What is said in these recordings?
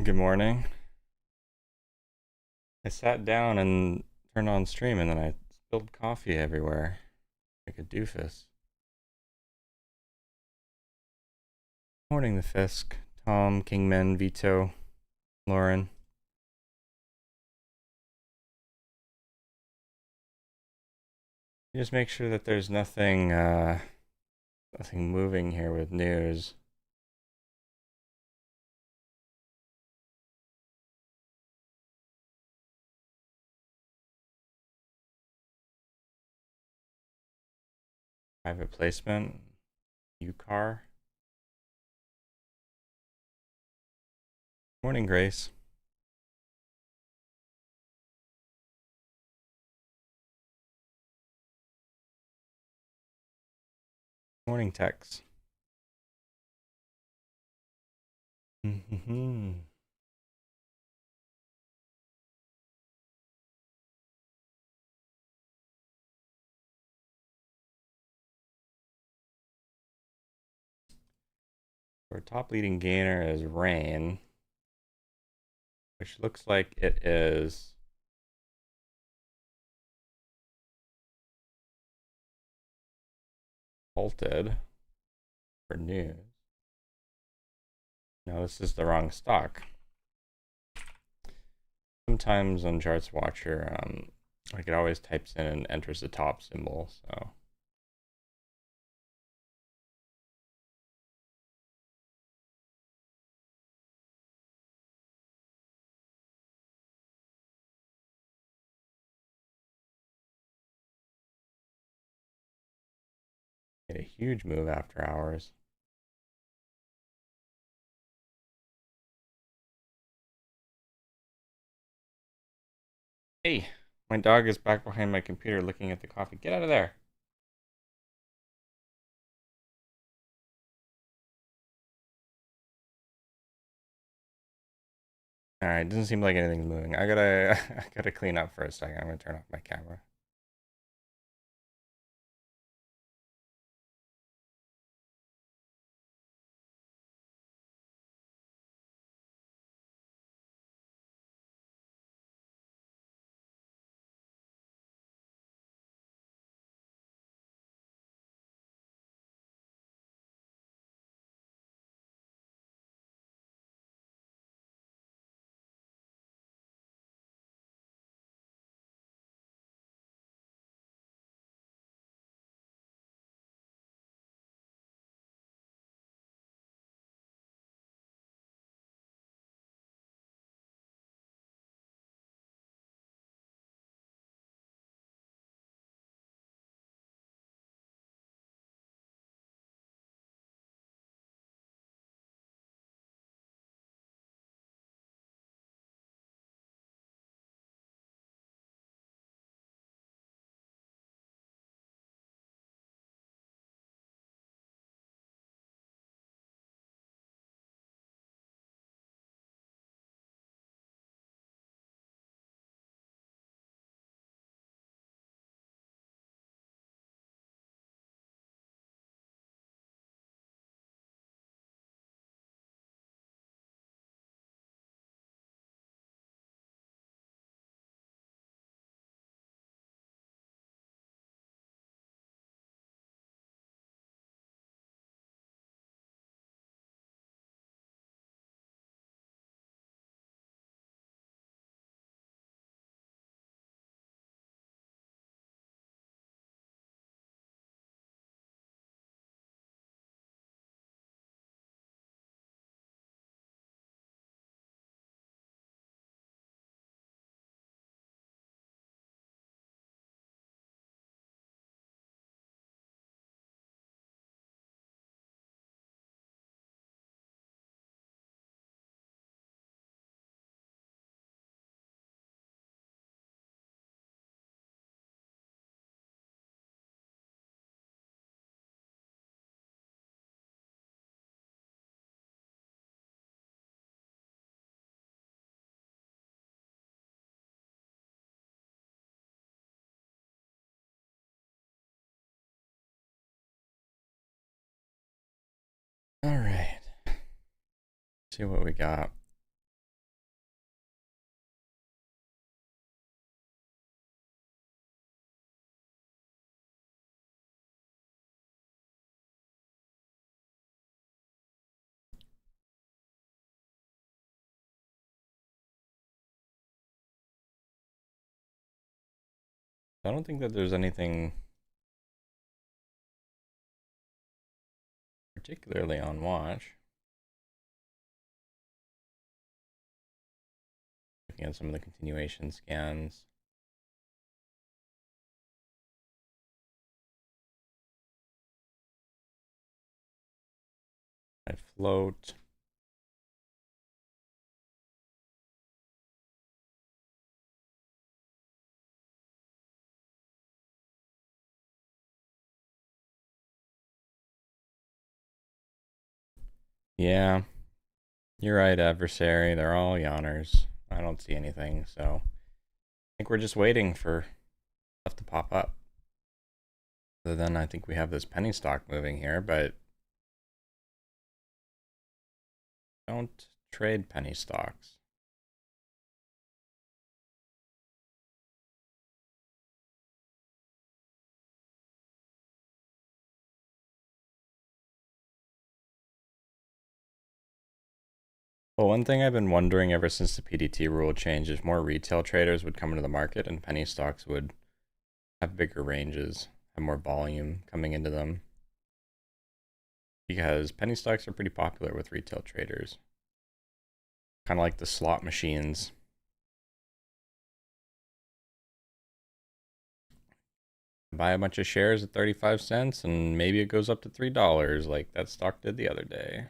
Good morning. I sat down and turned on stream and then I spilled coffee everywhere like a doofus. Morning, the Fisk, Tom, Kingman, Vito, Lauren. Just make sure that there's nothing moving here with news. Private placement, UCAR. Morning, Grace. Morning, Tex. Our top leading gainer is Rain, which looks like it is halted for news. No, this is the wrong stock. Sometimes on Charts Watcher, like it always types in and enters the top symbol, so. Get a huge move after hours. Hey, my dog is back behind my computer looking at the coffee. Get out of there. All right, doesn't seem like anything's moving. I gotta, I gotta clean up for a second. I'm gonna turn off my camera. All right. See what we got. I don't think that there's anything particularly on watch. Looking at some of the continuation scans. I float. Yeah, you're right, adversary. They're all yawners. I don't see anything, so I think we're just waiting for stuff to pop up. Other than I think we have this penny stock moving here, but don't trade penny stocks. Well, one thing I've been wondering ever since the PDT rule change is more retail traders would come into the market and penny stocks would have bigger ranges, have more volume coming into them. Because penny stocks are pretty popular with retail traders. Kind of like the slot machines. Buy a bunch of shares at 35 cents and maybe it goes up to $3 like that stock did the other day.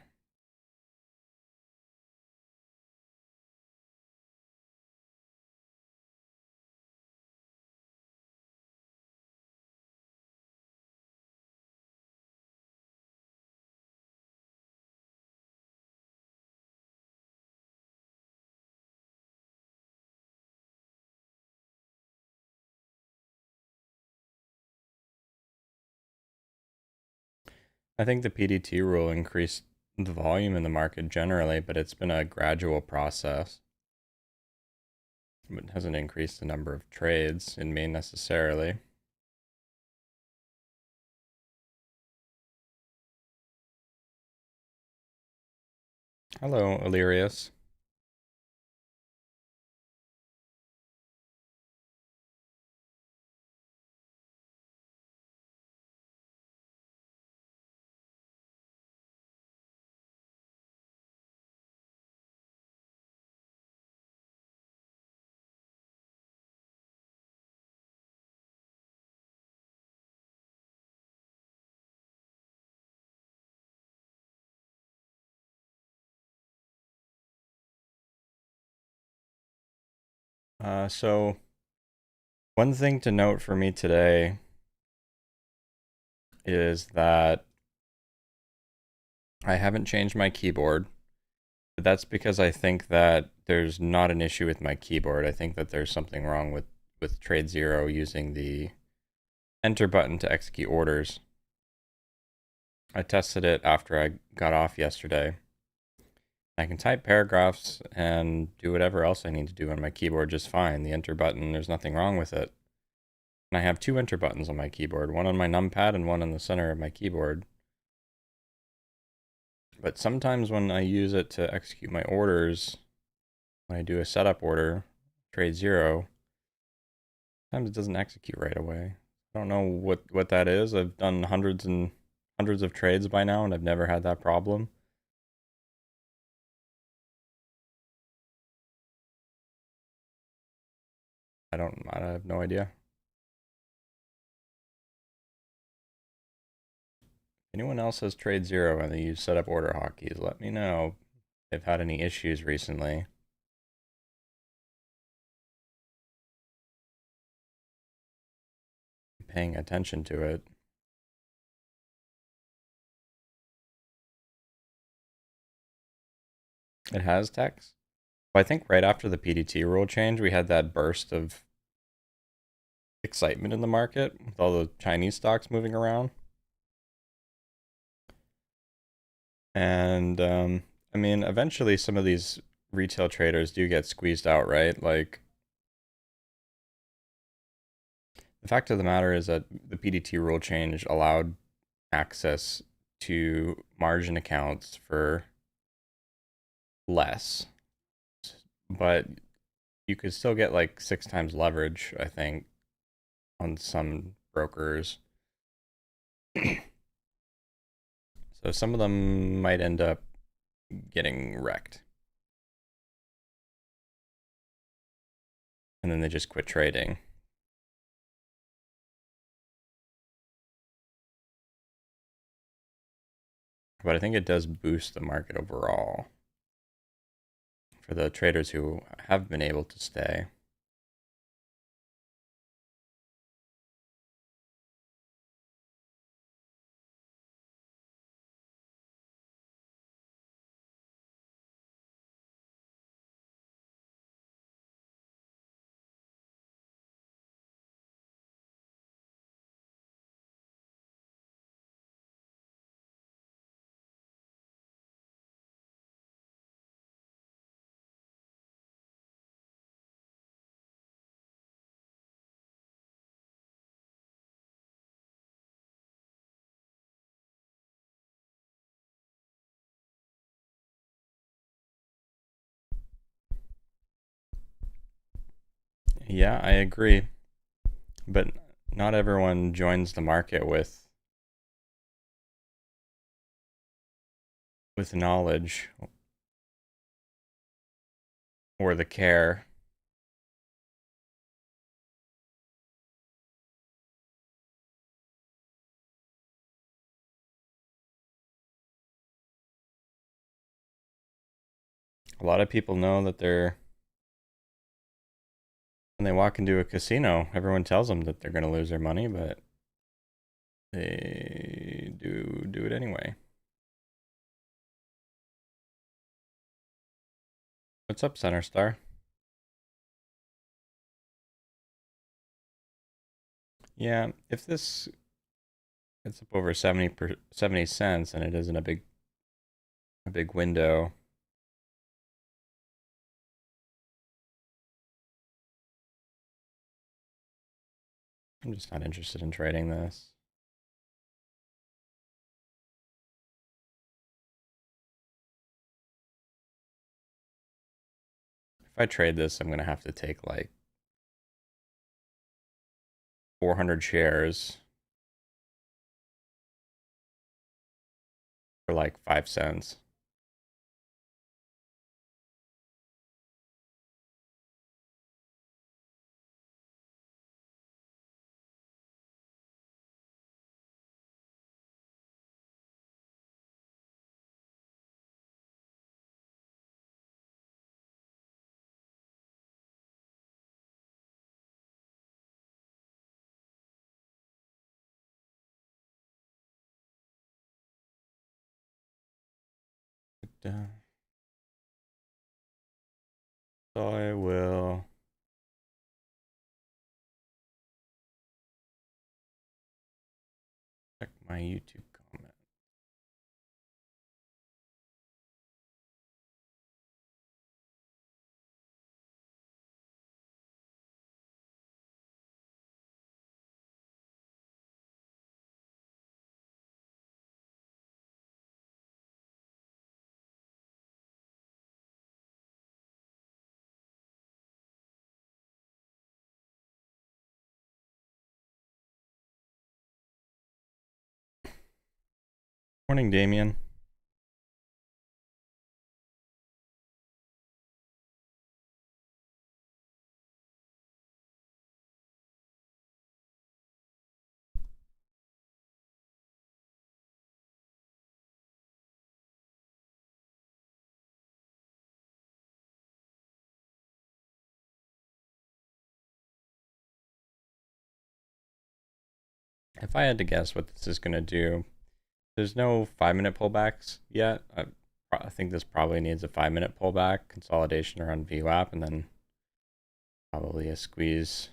I think the PDT rule increased the volume in the market generally, but it's been a gradual process. It hasn't increased the number of trades in me necessarily. Hello, Illyrius. So one thing to note for me today is that I haven't changed my keyboard. But that's because I think that there's not an issue with my keyboard. I think that there's something wrong with TradeZero using the enter button to execute orders. I tested it after I got off yesterday. I can type paragraphs and do whatever else I need to do on my keyboard just fine. The enter button, there's nothing wrong with it. And I have two enter buttons on my keyboard, one on my numpad and one in the center of my keyboard. But sometimes when I use it to execute my orders, when I do a setup order, TradeZero, sometimes it doesn't execute right away. I don't know what that is. I've done hundreds and hundreds of trades by now, and I've never had that problem. I have no idea. Anyone else has TradeZero and they use setup order hotkeys, let me know if they've had any issues recently. Paying attention to it. It has text. Well, I think right after the PDT rule change, we had that burst of excitement in the market with all the Chinese stocks moving around. And I mean, eventually some of these retail traders do get squeezed out, right? Like, the fact of the matter is that the PDT rule change allowed access to margin accounts for less, but you could still get like 6 times leverage, I think. on some brokers. So some of them might end up getting wrecked. And then they just quit trading. But I think it does boost the market overall for the traders who have been able to stay. Yeah, I agree. But not everyone joins the market with knowledge or the care. A lot of people know that when they walk into a casino, everyone tells them that they're going to lose their money, but they do it anyway. What's up, Center Star? Yeah, if this gets up over 70 cents and it isn't a big window, I'm just not interested in trading this. If I trade this, I'm going to have to take like 400 shares for like 5 cents. So I will check my YouTube comment. Morning, Damien. If I had to guess what this is going to do, there's no 5-minute pullbacks yet. I think this probably needs a 5-minute pullback, consolidation around VWAP, and then probably a squeeze.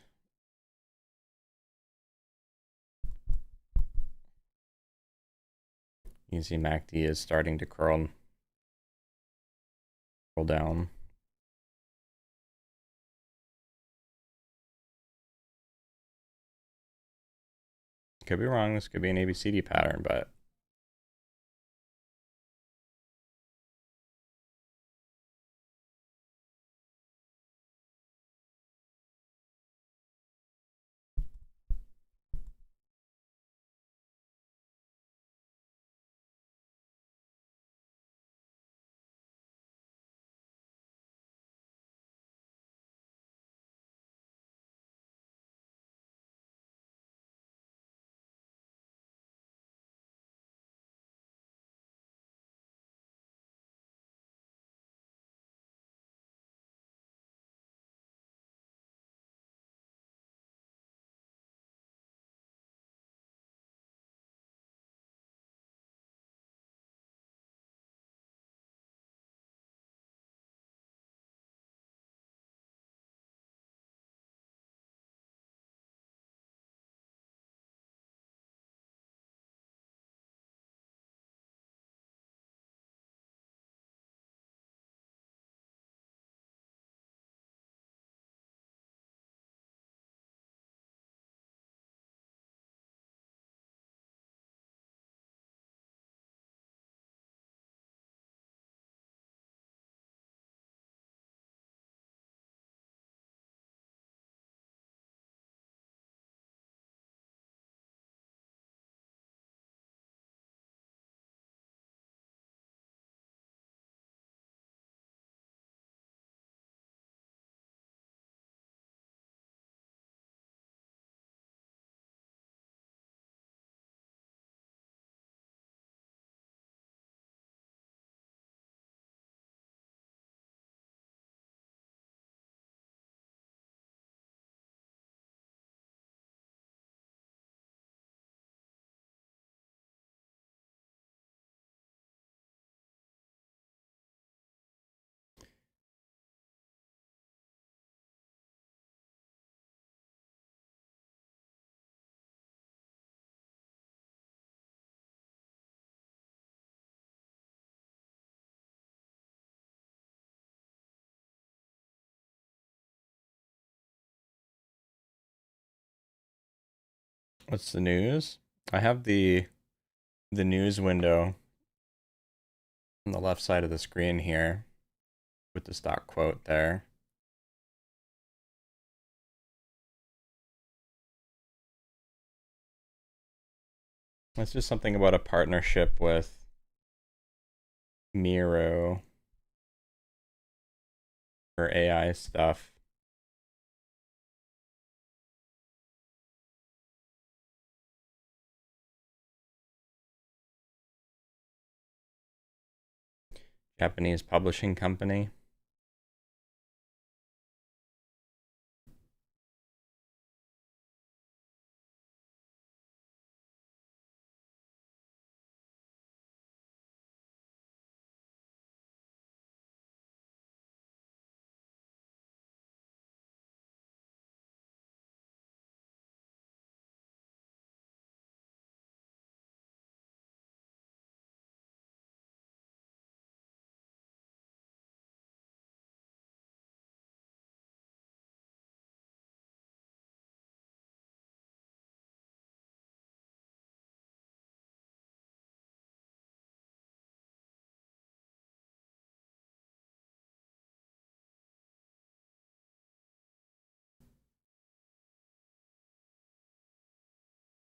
You can see MACD is starting to curl down. Could be wrong. This could be an ABCD pattern, but What's the news? I have the news window on the left side of the screen here with the stock quote there. It's just something about a partnership with Miro for AI stuff. Japanese publishing company.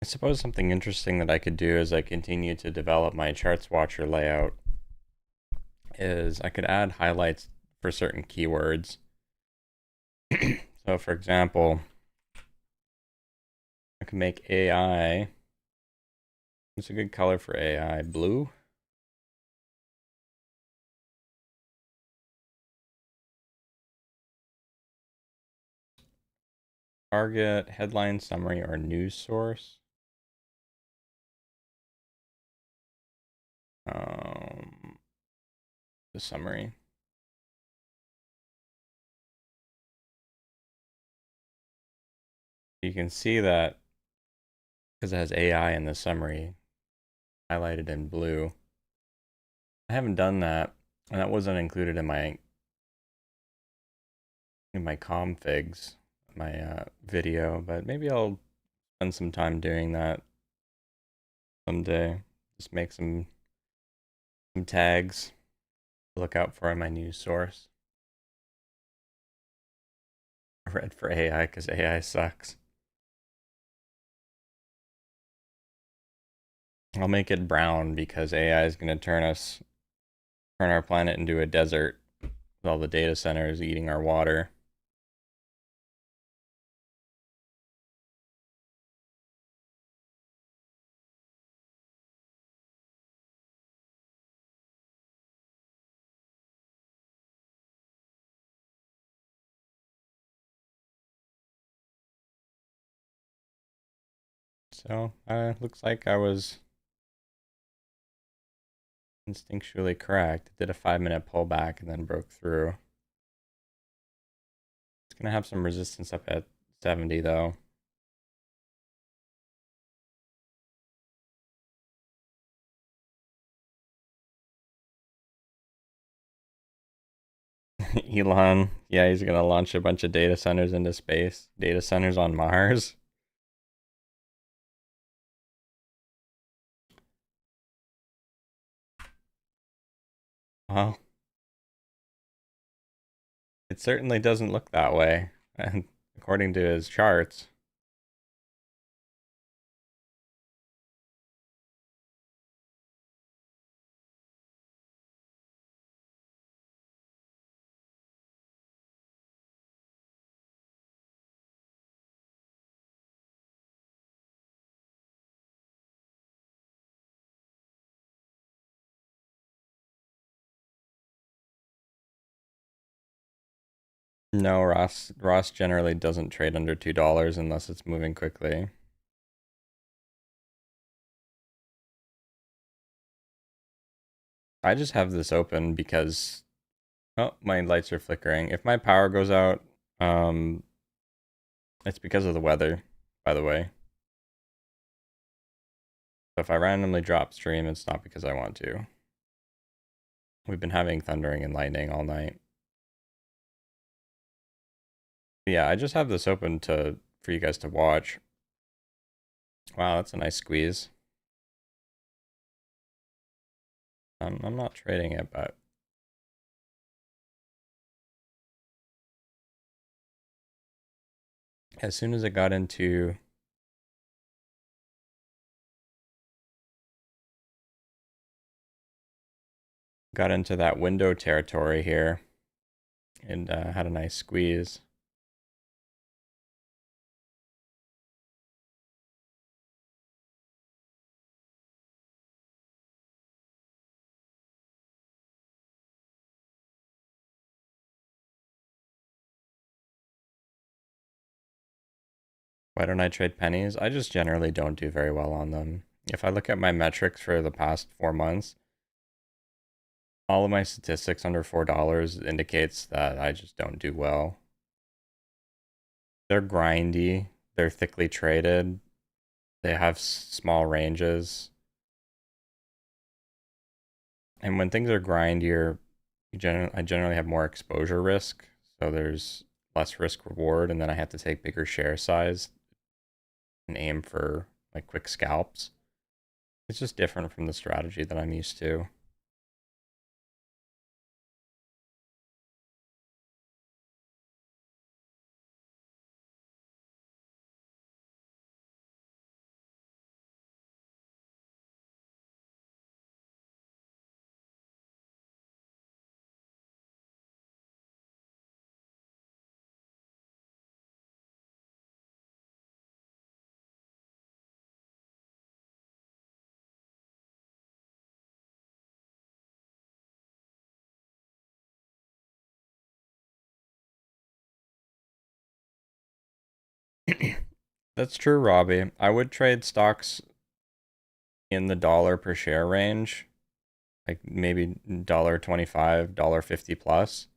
I suppose something interesting that I could do as I continue to develop my charts watcher layout is I could add highlights for certain keywords. So for example, I can make AI. What's a good color for AI? Blue? Target, headline, summary, or news source. The summary. You can see that because it has AI in the summary highlighted in blue. I haven't done that, and that wasn't included in my configs, my video, but maybe I'll spend some time doing that someday. Just make some tags to look out for in my news source. Red for AI because AI sucks. I'll make it brown because AI is going to turn our planet into a desert with all the data centers eating our water. So, looks like I was instinctually correct. It did a 5-minute pullback and then broke through. It's going to have some resistance up at 70 though. Elon, yeah, he's going to launch a bunch of data centers into space. Data centers on Mars. Well, it certainly doesn't look that way, and according to his charts. No, Ross generally doesn't trade under $2 unless it's moving quickly. I just have this open because my lights are flickering. If my power goes out, it's because of the weather, by the way. So if I randomly drop stream, it's not because I want to. We've been having thundering and lightning all night. But yeah, I just have this open for you guys to watch. Wow, that's a nice squeeze. I'm not trading it, but as soon as it got into that window territory here and had a nice squeeze. Why don't I trade pennies? I just generally don't do very well on them. If I look at my metrics for the past 4 months, all of my statistics under $4 indicates that I just don't do well. They're grindy, they're thickly traded, they have small ranges. And when things are grindier, I generally have more exposure risk, so there's less risk reward, and then I have to take bigger share size and aim for like quick scalps. It's just different from the strategy that I'm used to. That's true, Robbie. I would trade stocks in the dollar per share range, like maybe $1.25, $1.50 plus,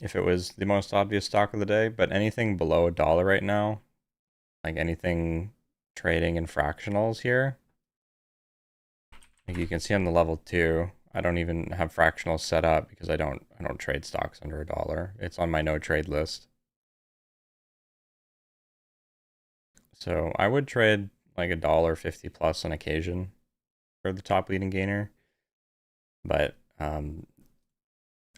if it was the most obvious stock of the day. But anything below $1 right now, like anything trading in fractionals here, like you can see on the level 2, I don't even have fractionals set up because I don't trade stocks under $1. It's on my no trade list. So I would trade like $1.50 plus on occasion for the top leading gainer. But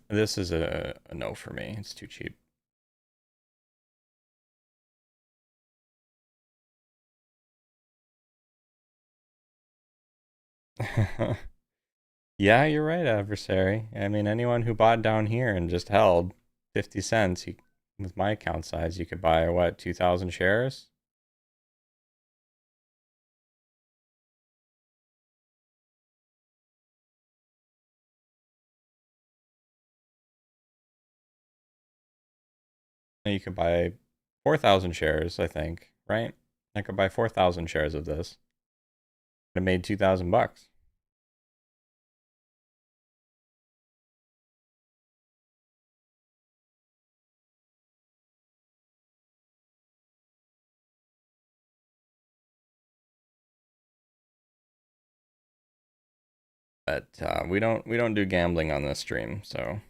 this is a no for me. It's too cheap. Yeah, you're right, adversary. I mean, anyone who bought down here and just held 50 cents, with my account size, you could buy, what, 2,000 shares? And you could buy 4,000 shares, I think, right? I could buy 4,000 shares of this. It made 2,000 bucks. But we don't do gambling on this stream, so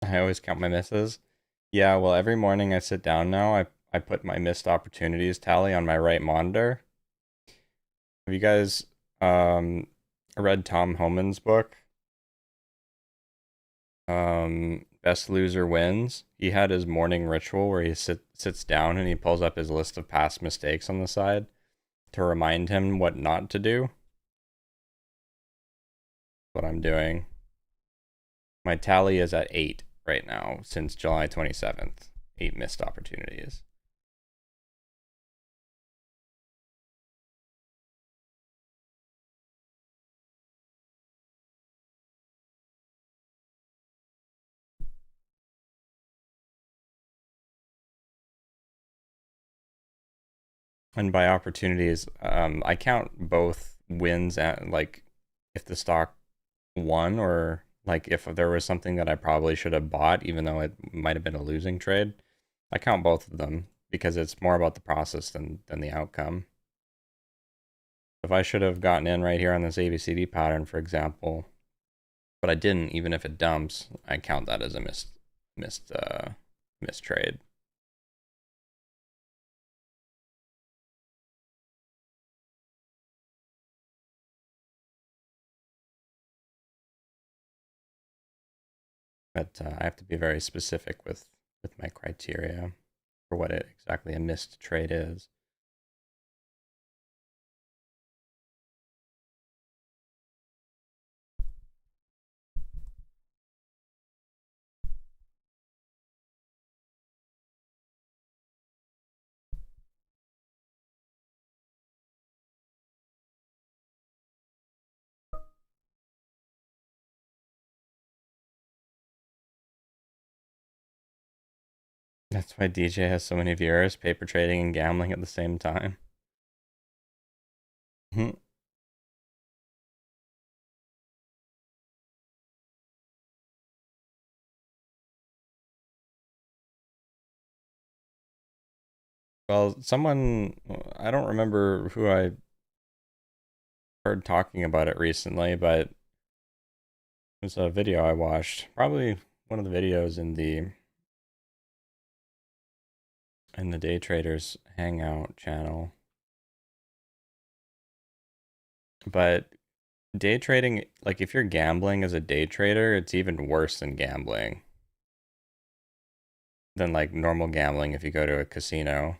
I always count my misses. Yeah, well, every morning I sit down now, I put my missed opportunities tally on my right monitor. Have you guys read Tom Homan's book? Best Loser Wins. He had his morning ritual where he sits down and he pulls up his list of past mistakes on the side to remind him what not to do. what I'm doing. My tally is at 8 right now since July 27th. 8 missed opportunities. And by opportunities, I count both wins at like if the stock won or like if there was something that I probably should have bought, even though it might have been a losing trade. I count both of them because it's more about the process than the outcome. If I should have gotten in right here on this ABCD pattern, for example, but I didn't, even if it dumps, I count that as a missed trade. But I have to be very specific with my criteria for what exactly a missed trade is. That's why DJ has so many viewers, paper trading and gambling at the same time. Well, someone, I don't remember who I heard talking about it recently, but it was a video I watched. Probably one of the videos in the Day Traders Hangout channel. But day trading, like if you're gambling as a day trader, it's even worse than gambling. Than like normal gambling if you go to a casino.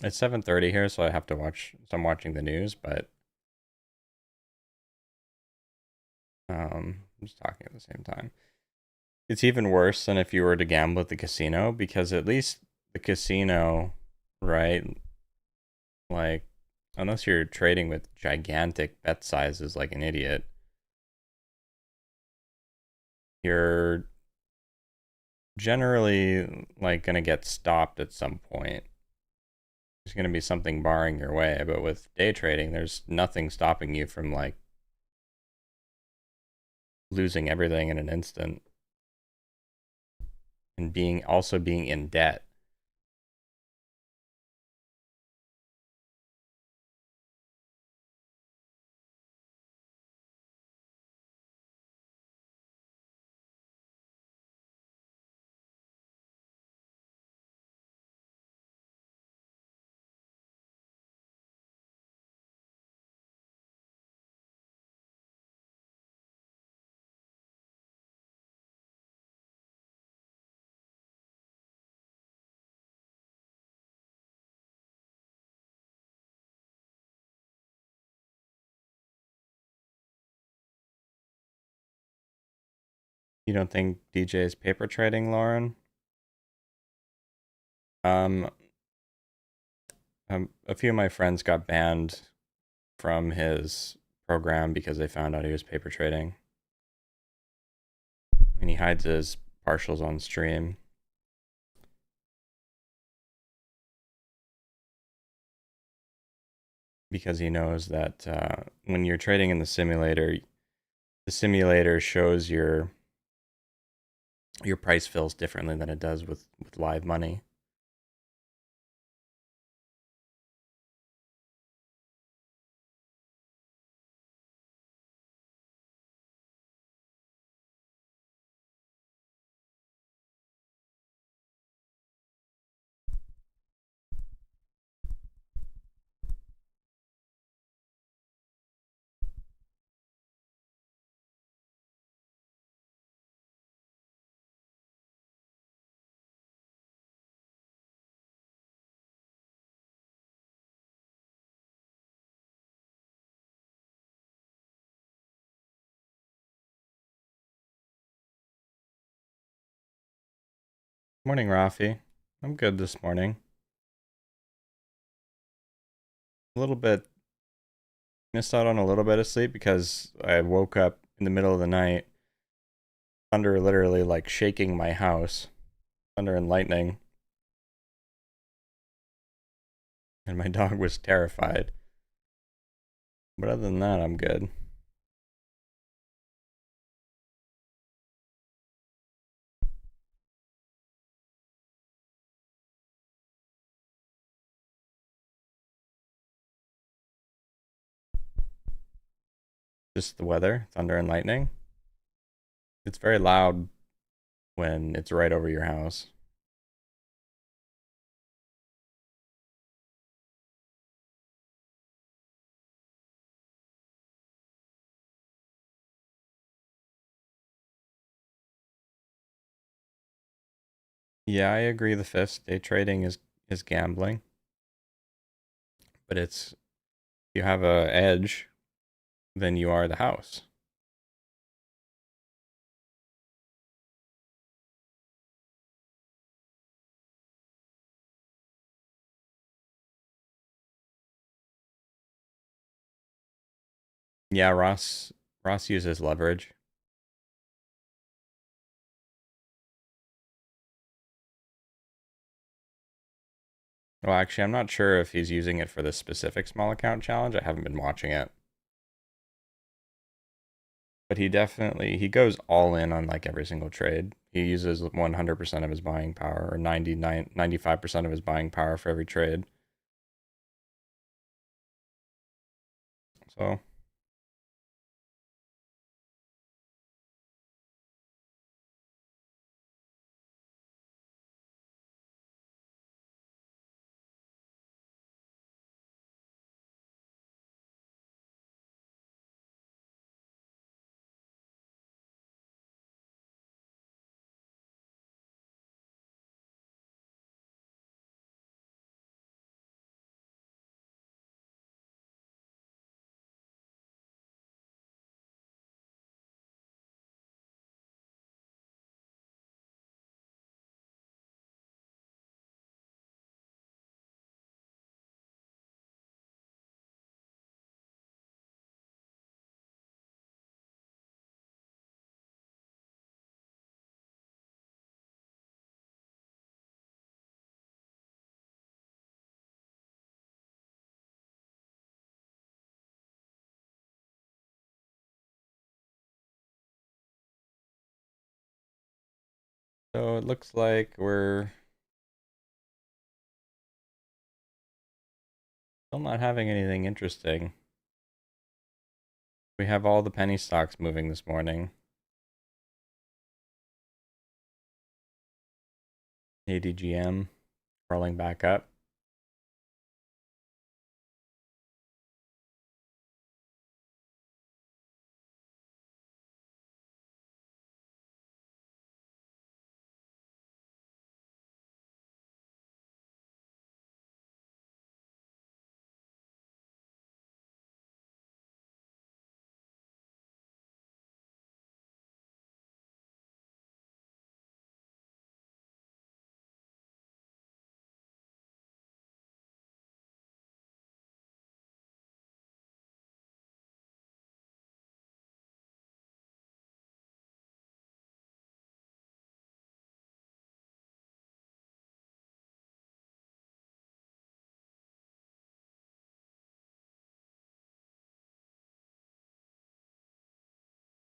It's 7:30 here, so I have to watch, so I'm watching the news, but I'm just talking at the same time. It's even worse than if you were to gamble at the casino, because at least the casino, right? Like, unless you're trading with gigantic bet sizes like an idiot, you're generally like going to get stopped at some point. There's going to be something barring your way, but with day trading, there's nothing stopping you from like losing everything in an instant and being in debt. You don't think DJ is paper trading, Lauren? Um, a few of my friends got banned from his program because they found out he was paper trading. And he hides his partials on stream. Because he knows that when you're trading in the simulator shows your price fills differently than it does with live money. Morning, Rafi. I'm good this morning. A little bit missed out on a little bit of sleep because I woke up in the middle of the night, thunder literally like shaking my house, thunder and lightning, and my dog was terrified. But other than that, I'm good. Just the weather, thunder and lightning. It's very loud when it's right over your house. Yeah, I agree. The fifth day trading is gambling, but it's you have a edge, then you are the house. Yeah, Ross uses leverage. Well, actually, I'm not sure if he's using it for the specific small account challenge. I haven't been watching it. But he goes all in on like every single trade. He uses 100% of his buying power or 95% of his buying power for every trade. So, so it looks like we're still not having anything interesting. We have all the penny stocks moving this morning. ADGM crawling back up.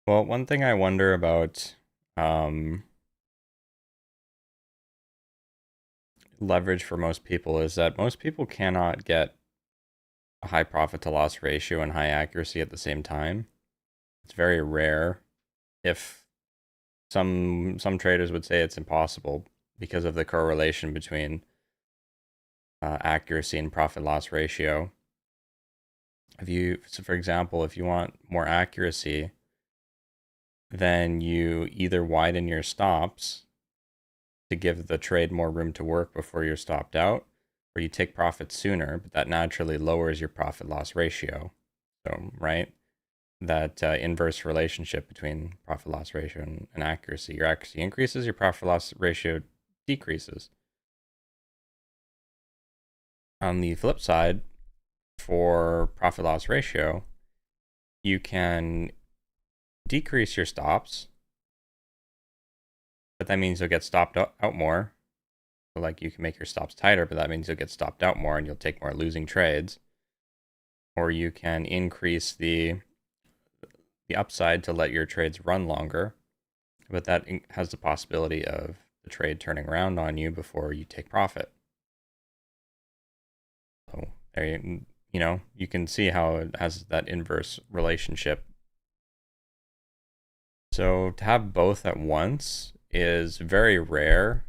Well, one thing I wonder about um, leverage for most people is that most people cannot get a high profit to loss ratio and high accuracy at the same time. It's very rare. If some traders would say it's impossible because of the correlation between accuracy and profit loss ratio. So for example, if you want more accuracy, then you either widen your stops to give the trade more room to work before you're stopped out, or you take profits sooner, but that naturally lowers your profit loss ratio. So, right? That inverse relationship between profit loss ratio and accuracy. Your accuracy increases, your profit loss ratio decreases. On the flip side, for profit loss ratio, you can decrease your stops, but that means you'll get stopped out more. So like you can make your stops tighter, but that means you'll get stopped out more and you'll take more losing trades. Or you can increase the upside to let your trades run longer, but that has the possibility of the trade turning around on you before you take profit. So there you can see how it has that inverse relationship. So to have both at once is very rare,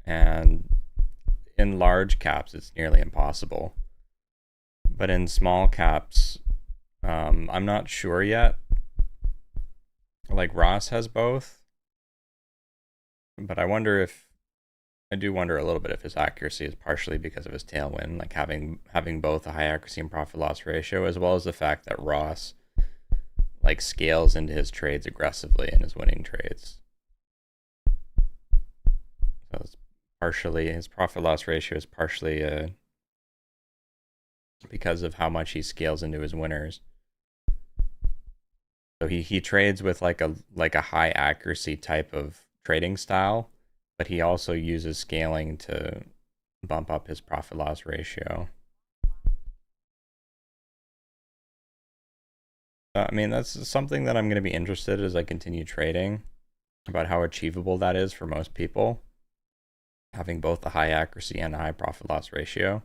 and in large caps it's nearly impossible. But in small caps, I'm not sure yet. Like Ross has both, but I do wonder a little bit if his accuracy is partially because of his tailwind, like having both a high accuracy and profit loss ratio, as well as the fact that Ross like scales into his trades aggressively in his winning trades. So it's partially his profit loss ratio is partially because of how much he scales into his winners. So he trades with like a high accuracy type of trading style, but he also uses scaling to bump up his profit loss ratio. I mean, that's something that I'm going to be interested as I continue trading, about how achievable that is for most people, having both a high accuracy and a high profit loss ratio.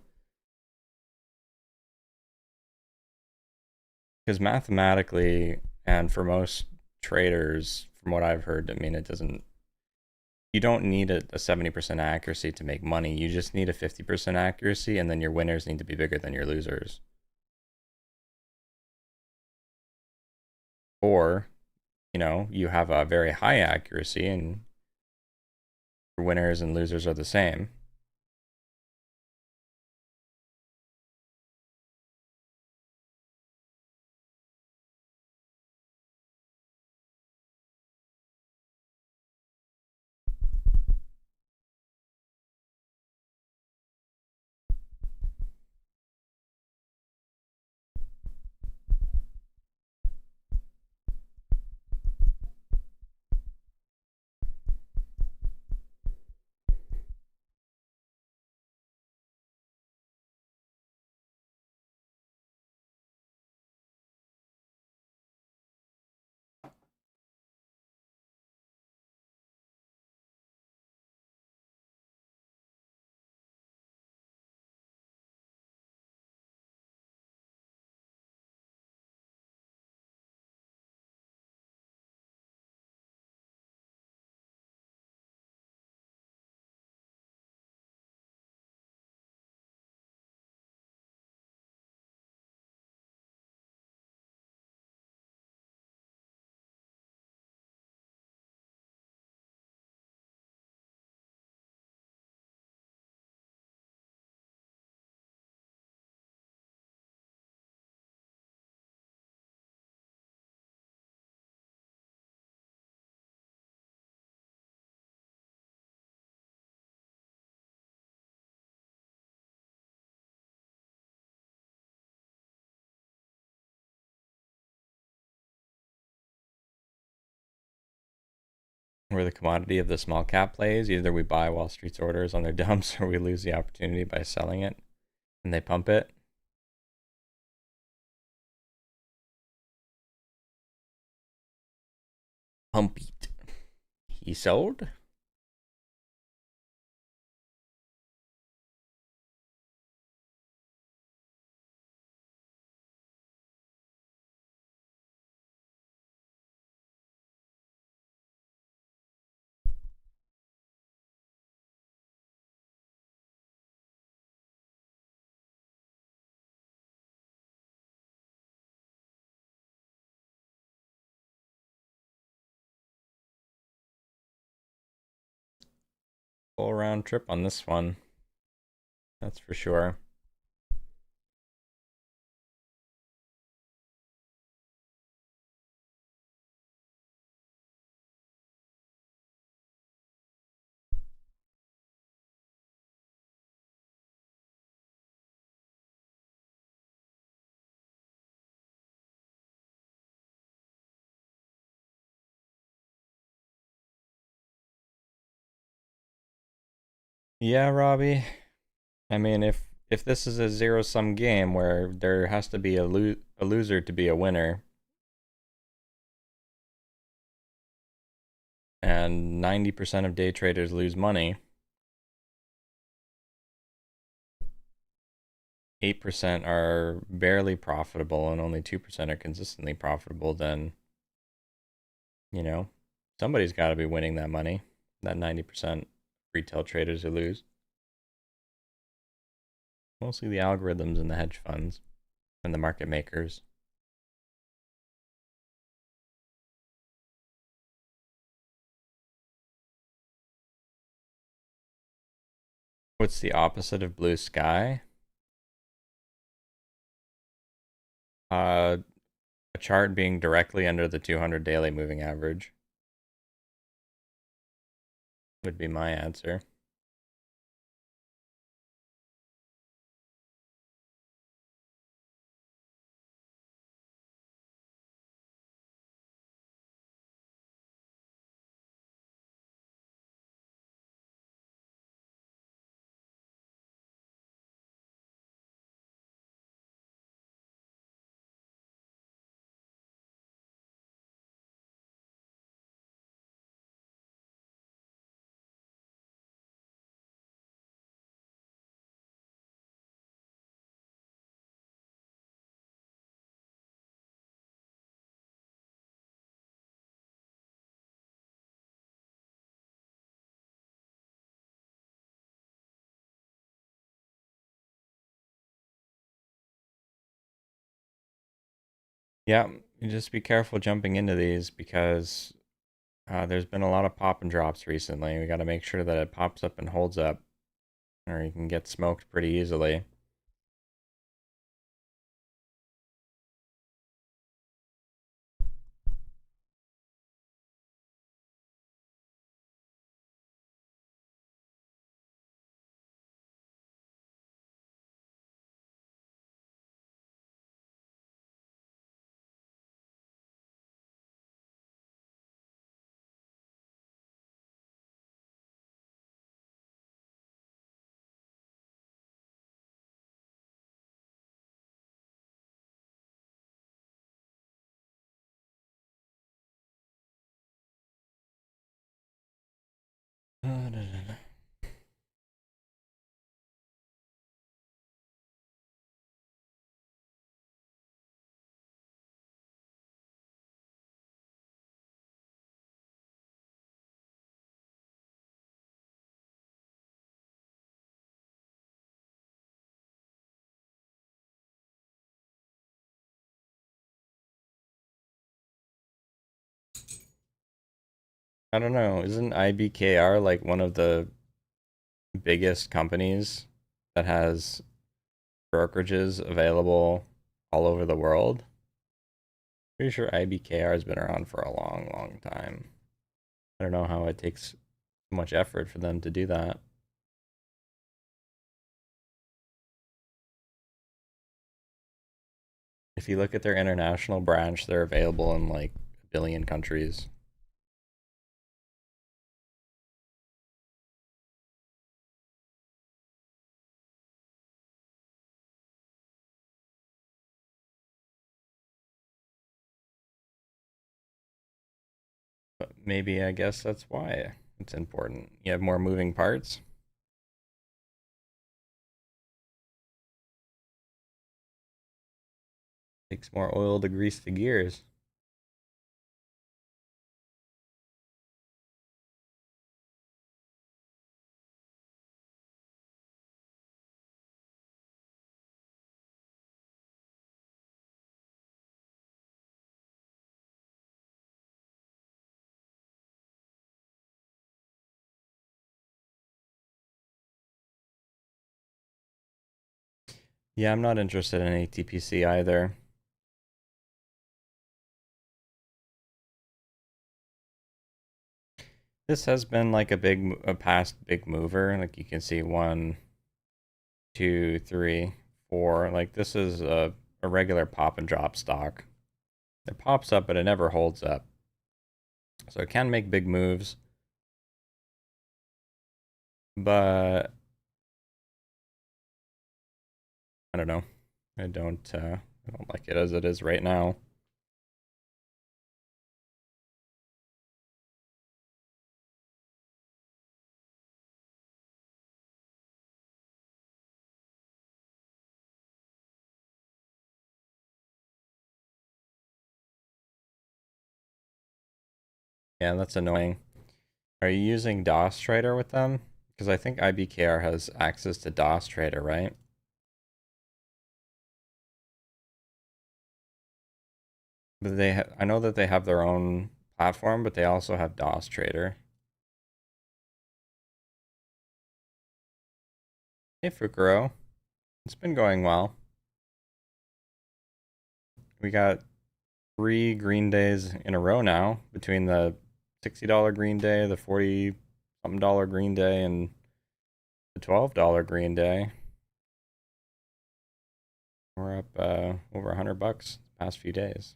Because mathematically, and for most traders, from what I've heard, I mean, you don't need a 70% accuracy to make money. You just need a 50% accuracy, and then your winners need to be bigger than your losers. Or, you have a very high accuracy and your winners and losers are the same. We're the commodity of the small cap plays. Either we buy Wall Street's orders on their dumps or we lose the opportunity by selling it and they pump it. Pump it. He sold? Full round trip on this one. That's for sure. Yeah, Robbie. I mean, if this is a zero-sum game where there has to be a loser to be a winner, and 90% of day traders lose money, 8% are barely profitable, and only 2% are consistently profitable, then, you know, somebody's got to be winning that money, that 90% retail traders who lose. Mostly the algorithms and the hedge funds and the market makers. What's the opposite of blue sky? Uh, a chart being directly under the 200 daily moving average would be my answer. Yeah, you just be careful jumping into these because there's been a lot of pop and drops recently. We got to make sure that it pops up and holds up, or you can get smoked pretty easily. I don't know. Isn't IBKR like one of the biggest companies that has brokerages available all over the world? Pretty sure IBKR has been around for a long, long time. I don't know how it takes so much effort for them to do that. If you look at their international branch, they're available in like a billion countries. But maybe I guess that's why it's important. You have more moving parts. Takes more oil to grease the gears. Yeah, I'm not interested in ATPC either. This has been like a past big mover. Like you can see 1, 2, 3, 4. Like this is a regular pop and drop stock. It pops up, but it never holds up. So it can make big moves. but I don't know. I don't like it as it is right now. Yeah, that's annoying. Are you using DOS Trader with them? Because I think IBKR has access to DOS Trader, right? But I know that they have their own platform, but they also have DOS Trader. Hey, Fukuro. It's been going well. We got 3 green days in a row now between the $60 green day, the 40 something dollar green day, and the $12 green day. We're up over $100 the past few days.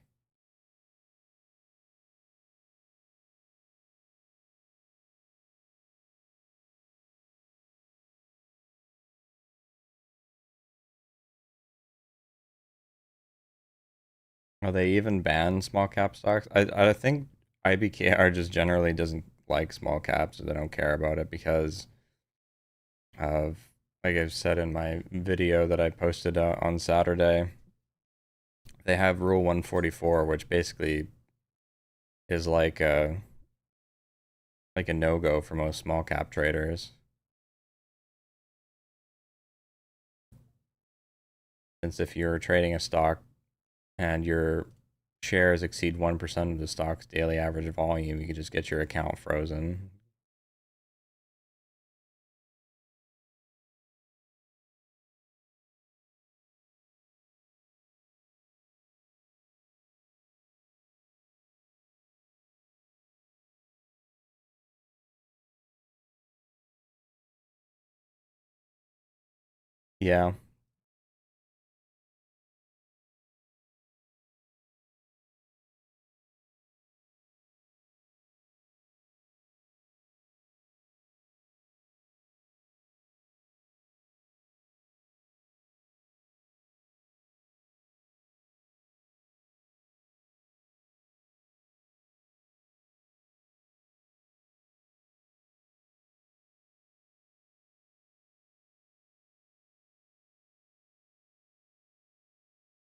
Are they even ban small cap stocks? I think IBKR just generally doesn't like small caps, so they don't care about it because of, like I've said in my video that I posted on Saturday, they have Rule 144, which basically is like a no-go for most small cap traders. Since if you're trading a stock and your shares exceed 1% of the stock's daily average volume, you can just get your account frozen. Yeah.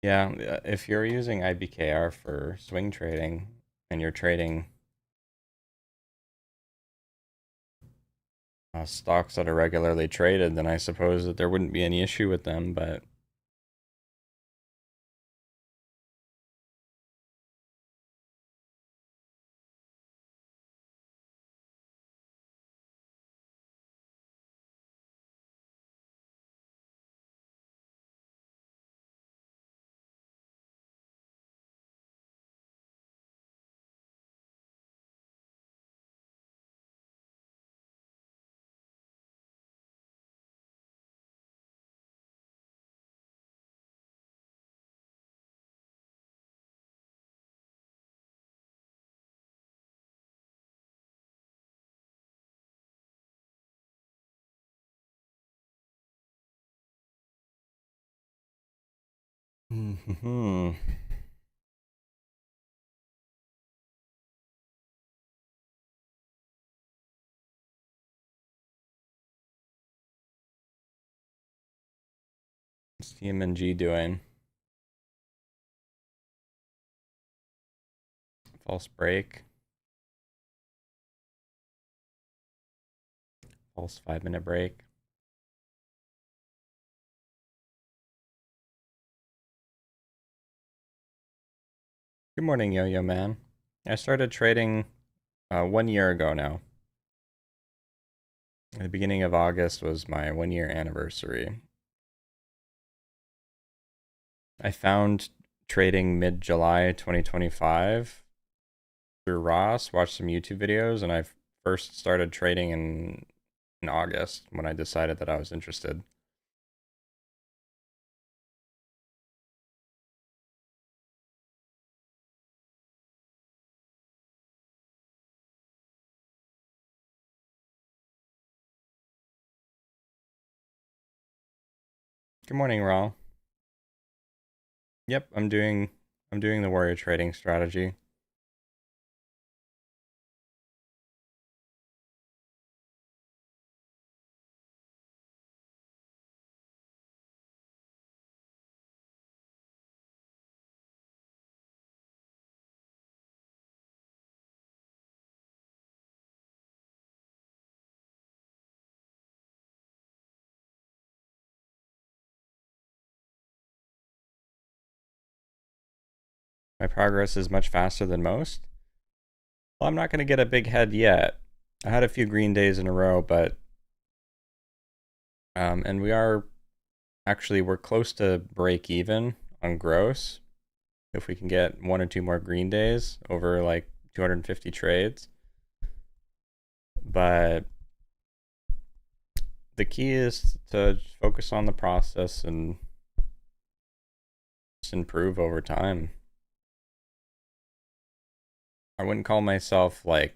Yeah, if you're using IBKR for swing trading and you're trading stocks that are regularly traded, then I suppose that there wouldn't be any issue with them, but hmm. What's TMNG doing? False break. False 5-minute break. Good morning, Yo-Yo Man. I started trading 1 year ago now. At the beginning of August was my 1 year anniversary. I found trading mid-July 2025 through Ross, watched some YouTube videos, and I first started trading in August when I decided that I was interested. Good morning, Raul. Yep, I'm doing the warrior trading strategy. My progress is much faster than most. Well, I'm not going to get a big head yet. I had a few green days in a row, but and we're close to break even on gross. If we can get 1 or 2 more green days over like 250 trades. But the key is to focus on the process and just improve over time. I wouldn't call myself like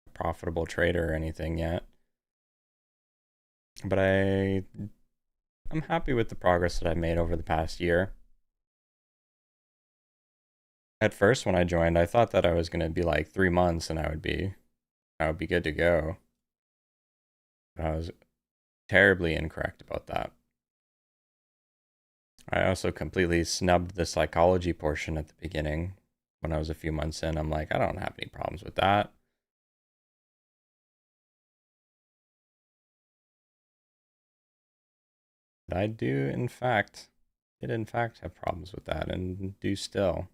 a profitable trader or anything yet, but I'm happy with the progress that I've made over the past year. At first, when I joined, I thought that I was going to be like 3 months and I would be good to go. But I was terribly incorrect about that. I also completely snubbed the psychology portion at the beginning. When I was a few months in, I'm like, I don't have any problems with that. But I did in fact have problems with that and do still.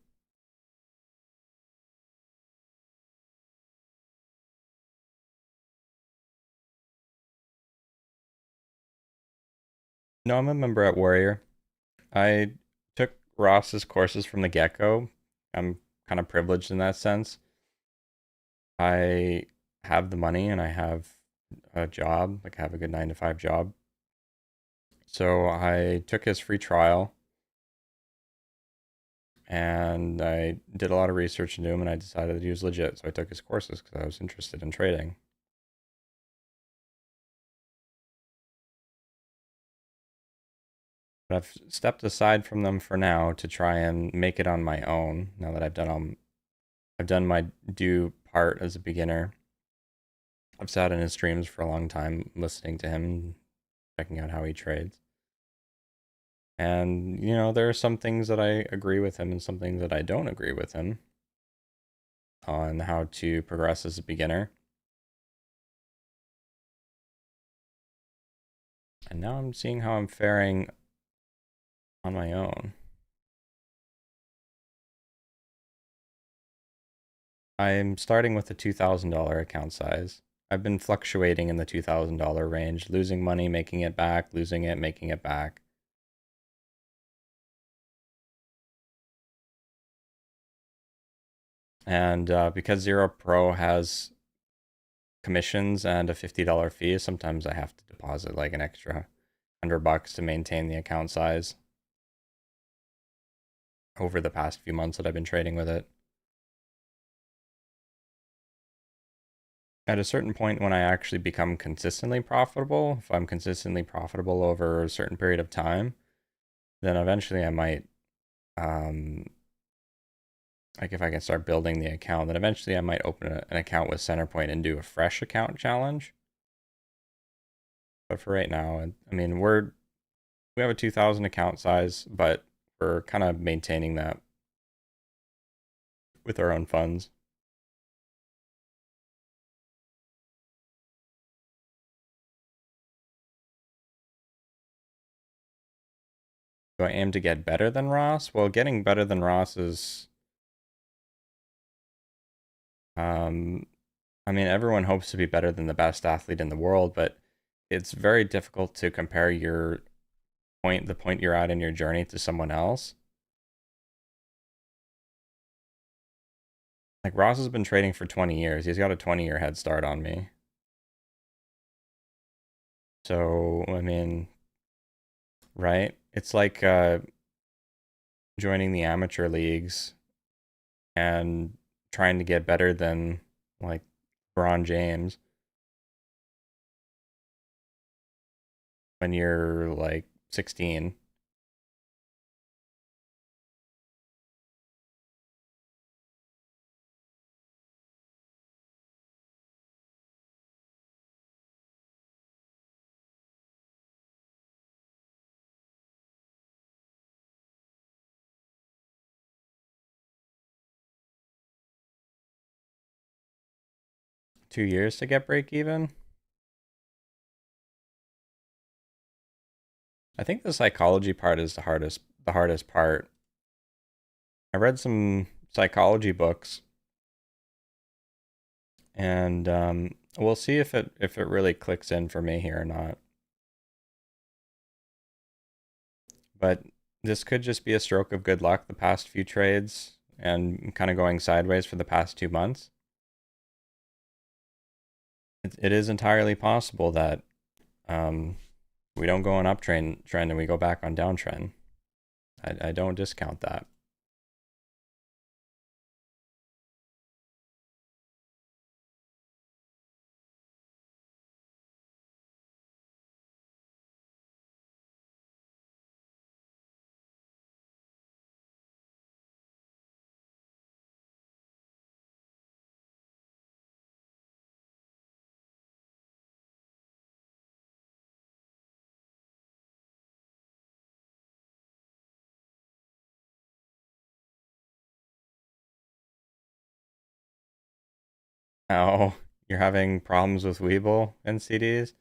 No, I'm a member at Warrior. I took Ross's courses from the get-go. I'm kind of privileged in that sense. I have the money and I have a job, like I have a good 9 to 5 job. So I took his free trial and I did a lot of research into him and I decided that he was legit. So I took his courses because I was interested in trading. But I've stepped aside from them for now to try and make it on my own. Now that I've done my due part as a beginner. I've sat in his streams for a long time, listening to him, checking out how he trades. And, there are some things that I agree with him and some things that I don't agree with him on how to progress as a beginner. And now I'm seeing how I'm faring on my own. I'm starting with a $2,000 account size. I've been fluctuating in the $2,000 range, losing money, making it back, losing it, making it back. And because Zero Pro has commissions and a $50 fee, sometimes I have to deposit like an extra $100 to maintain the account size over the past few months that I've been trading with it. At a certain point when I actually become consistently profitable, if I'm consistently profitable over a certain period of time, then eventually I might, like if I can start building the account, then eventually I might open an account with Centerpoint and do a fresh account challenge. But for right now, I mean, we have a 2,000 account size, but we're kind of maintaining that with our own funds. Do I aim to get better than Ross? Well, getting better than Ross is, I mean, everyone hopes to be better than the best athlete in the world, but it's very difficult to compare the point you're at in your journey to someone else. Like Ross has been trading for 20 years. He's got a 20-year head start on me. So, I mean, right? It's like joining the amateur leagues and trying to get better than like LeBron James when you're like 16. $2 to get break even. I think the psychology part is the hardest part. I read some psychology books, and we'll see if it really clicks in for me here or not. But this could just be a stroke of good luck the past few trades and kind of going sideways for the past 2 months. It is entirely possible that we don't go on uptrend and we go back on downtrend. I don't discount that. Now you're having problems with Webull and CDs.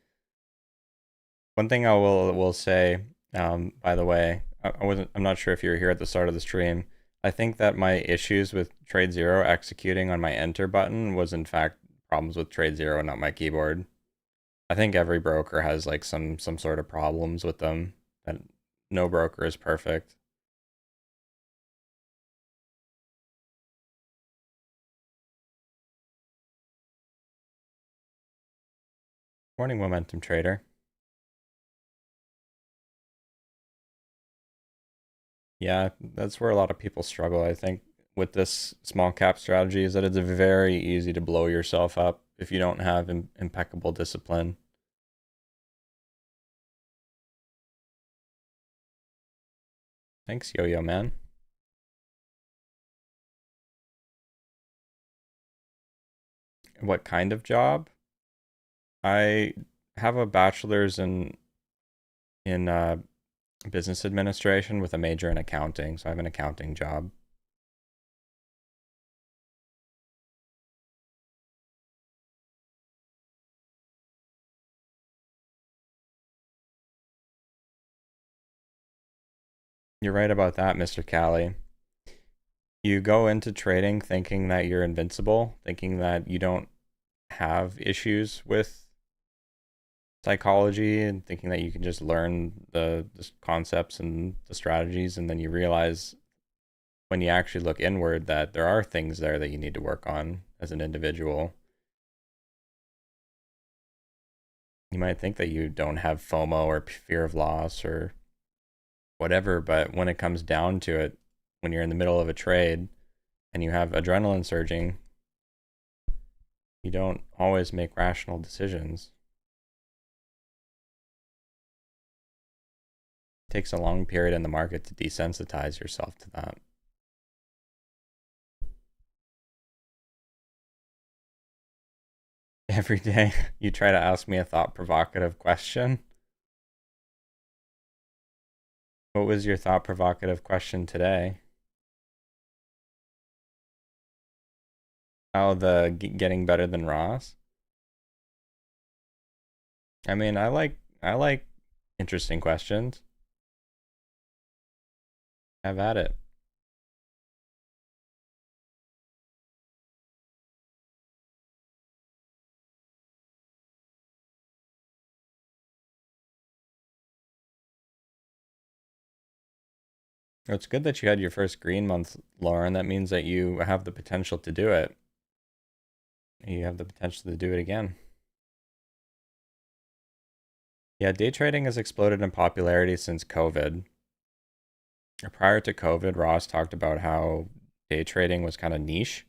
One thing I will say, by the way, I'm not sure if you were here at the start of the stream. I think that my issues with TradeZero executing on my enter button was in fact problems with TradeZero, not my keyboard. I think every broker has like some sort of problems with them. That no broker is perfect. Morning, momentum trader. Yeah, that's where a lot of people struggle, I think, with this small cap strategy, is that it's very easy to blow yourself up if you don't have impeccable discipline. Thanks, Yo-Yo Man. What kind of job? I have a bachelor's in business administration with a major in accounting, so I have an accounting job. You're right about that, Mr. Callie. You go into trading thinking that you're invincible, thinking that you don't have issues with psychology, and thinking that you can just learn the concepts and the strategies, and then you realize when you actually look inward that there are things there that you need to work on as an individual. You might think that you don't have FOMO or fear of loss or whatever, but when it comes down to it, when you're in the middle of a trade and you have adrenaline surging, you don't always make rational decisions. It takes a long period in the market to desensitize yourself to that. Every day you try to ask me a thought-provocative question. What was your thought-provocative question today? How the getting better than Ross? I mean, I like interesting questions. Have at it. It's good that you had your first green month, Lauren. That means that you have the potential to do it. You have the potential to do it again. Yeah, day trading has exploded in popularity since COVID. Prior to COVID, Ross talked about how day trading was kind of niche.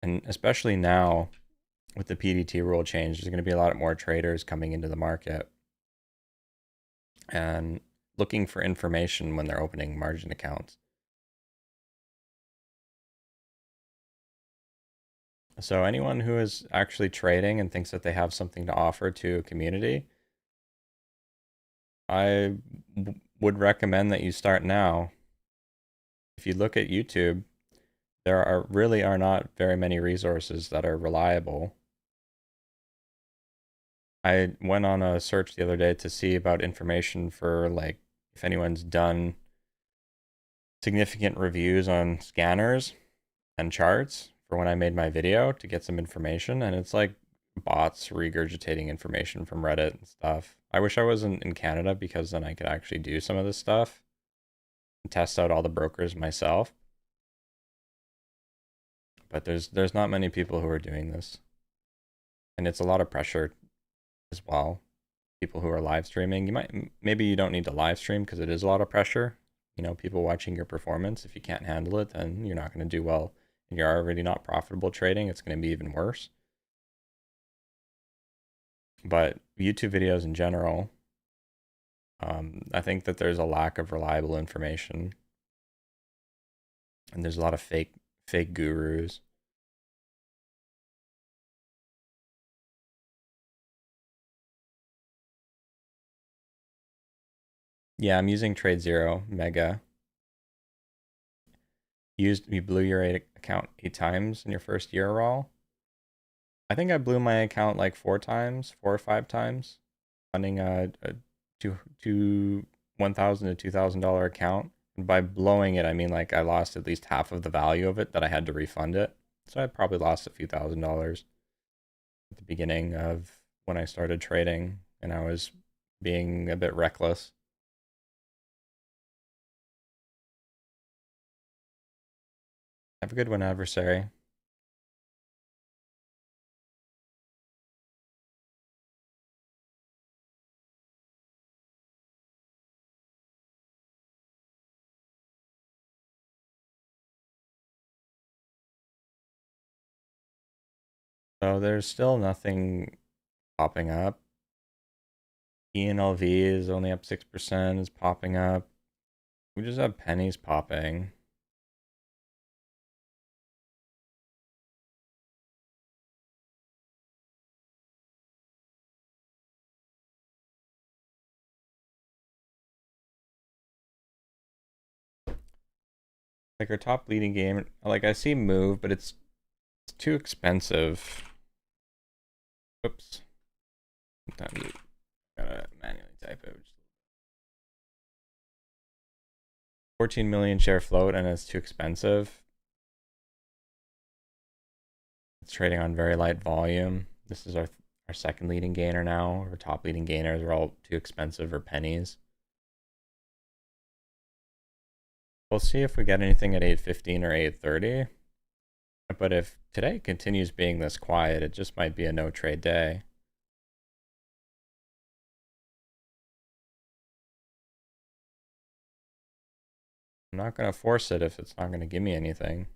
And especially now with the PDT rule change, there's going to be a lot more traders coming into the market. And looking for information when they're opening margin accounts. So anyone who is actually trading and thinks that they have something to offer to a community, I would recommend that you start now. If you look at YouTube, there really are not very many resources that are reliable. I went on a search the other day to see about information for like if anyone's done significant reviews on scanners and charts for when I made my video to get some information, and it's like bots regurgitating information from Reddit and stuff. I wish I wasn't in Canada because then I could actually do some of this stuff and test out all the brokers myself. But there's not many people who are doing this. And it's a lot of pressure as well. People who are live streaming, maybe you don't need to live stream because it is a lot of pressure. You know, people watching your performance. If you can't handle it, then you're not going to do well. And you're already not profitable trading, it's going to be even worse. But YouTube videos in general, I think that there's a lack of reliable information, and there's a lot of fake gurus. Yeah, I'm using TradeZero Mega. You blew your account 8 times in your first year, Rawl? I think I blew my account like 4 or 5 times, funding a two $1,000 to $2,000 account. And by blowing it, I mean like I lost at least half of the value of it that I had to refund it. So I probably lost a few $1,000s at the beginning of when I started trading, and I was being a bit reckless. Have a good one, adversary. So there's still nothing popping up. ENLV is only up 6%, is popping up. We just have pennies popping. Like our top leading game, like I see move, but it's too expensive. Oops. Sometimes you gotta manually type it. 14 million share float, and it's too expensive. It's trading on very light volume. This is our second leading gainer now. Our top leading gainers are all too expensive or pennies. We'll see if we get anything at 8:15 or 8:30. But if today continues being this quiet, it just might be a no trade day. I'm not going to force it if it's not going to give me anything.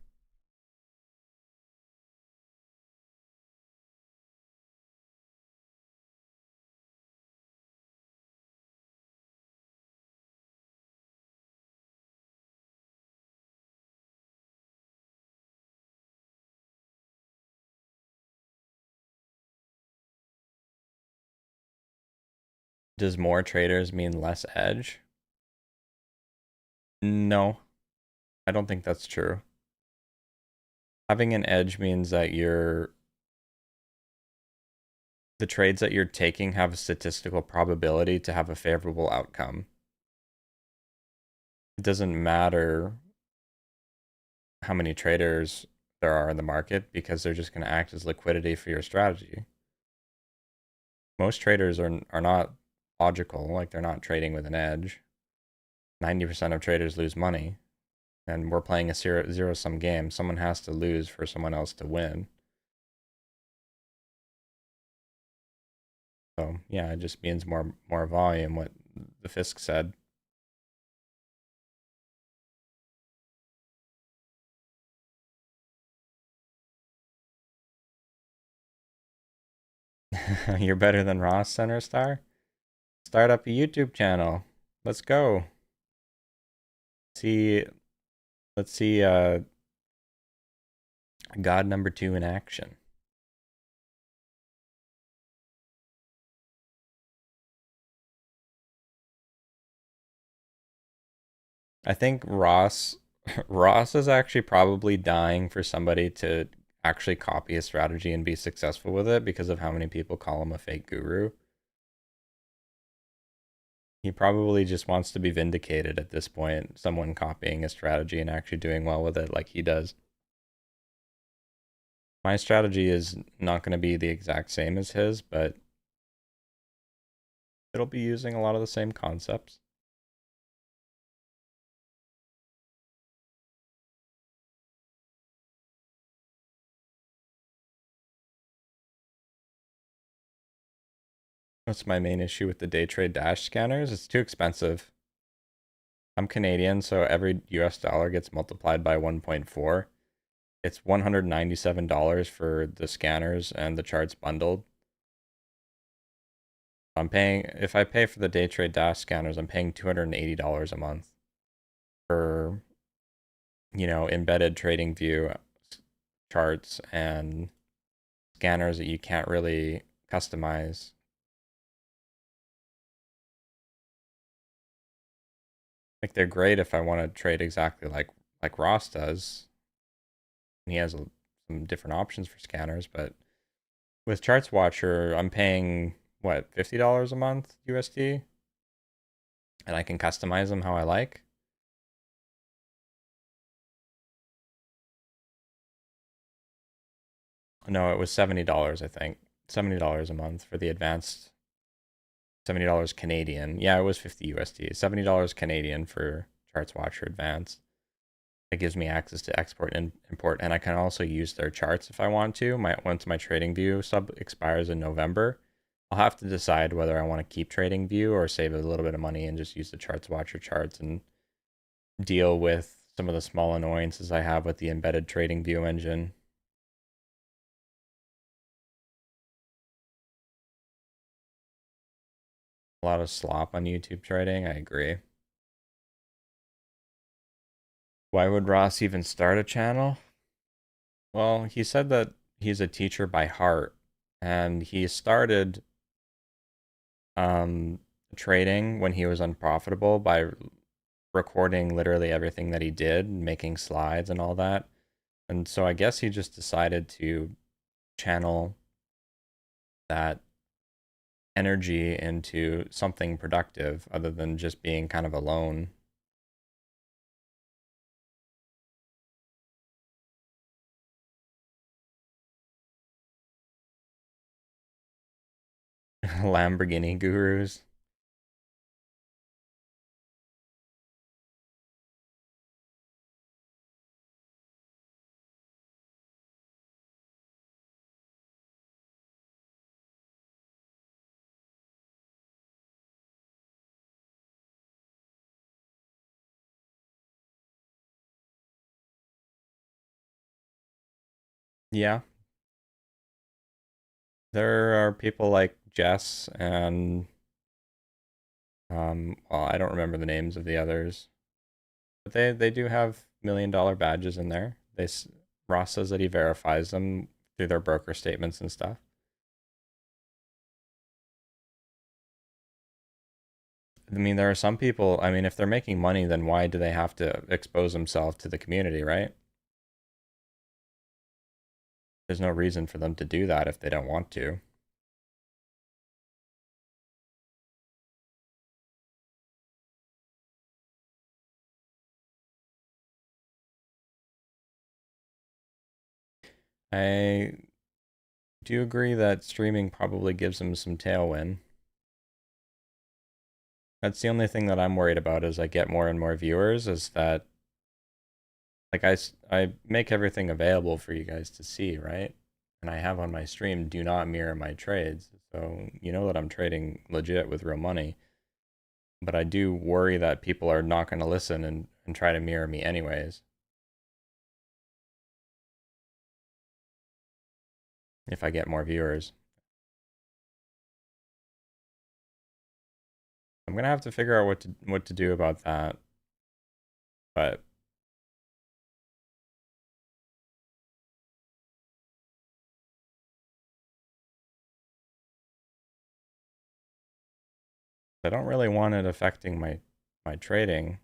Does more traders mean less edge? No, I don't think that's true. Having an edge means that the trades that you're taking have a statistical probability to have a favorable outcome. It doesn't matter how many traders there are in the market because they're just going to act as liquidity for your strategy. Most traders are not logical, like they're not trading with an edge. 90% of traders lose money, and we're playing a zero-sum game. Someone has to lose for someone else to win. So yeah, it just means more volume, what the Fisk said. You're better than Ross, Center Star? Start up a YouTube channel. Let's go. See, let's see God number 2 in action. I think Ross is actually probably dying for somebody to actually copy his strategy and be successful with it because of how many people call him a fake guru. He probably just wants to be vindicated at this point, someone copying his strategy and actually doing well with it like he does. My strategy is not going to be the exact same as his, but it'll be using a lot of the same concepts. What's my main issue with the day trade dash scanners? It's too expensive. I'm Canadian, so every US dollar gets multiplied by 1.4. It's $197 for the scanners and the charts bundled. I'm paying, if I pay for the day trade dash scanners, I'm paying $280 a month for, embedded trading view charts and scanners that you can't really customize. Like they're great if I want to trade exactly like Ross does. And he has some different options for scanners, but with Charts Watcher, I'm paying what, $50 a month USD, and I can customize them how I like. No, it was $70, I think. $70 a month for the advanced. $70 Canadian. Yeah, it was 50 USD. $70 Canadian for Charts Watcher Advanced. It gives me access to export and import, and I can also use their charts if I want to. Once my Trading View sub expires in November, I'll have to decide whether I want to keep Trading View or save a little bit of money and just use the Charts Watcher charts and deal with some of the small annoyances I have with the embedded Trading View engine. A lot of slop on YouTube trading, I agree. Why would Ross even start a channel? Well, he said that he's a teacher by heart, and he started trading when he was unprofitable by recording literally everything that he did, making slides and all that. And so I guess he just decided to channel that energy into something productive other than just being kind of alone. Lamborghini gurus. Yeah, there are people like Jess and well, I don't remember the names of the others, but they do have $1 million badges in there. Ross says that he verifies them through their broker statements and stuff. I mean, there are some people, I mean, if they're making money, then why do they have to expose themselves to the community, right? There's no reason for them to do that if they don't want to. I do agree that streaming probably gives them some tailwind. That's the only thing that I'm worried about as I get more and more viewers is that like I make everything available for you guys to see, right? And I have on my stream do not mirror my trades. So you know that I'm trading legit with real money. But I do worry that people are not going to listen and try to mirror me anyways. If I get more viewers. I'm gonna have to figure out what to do about that. But I don't really want it affecting my trading.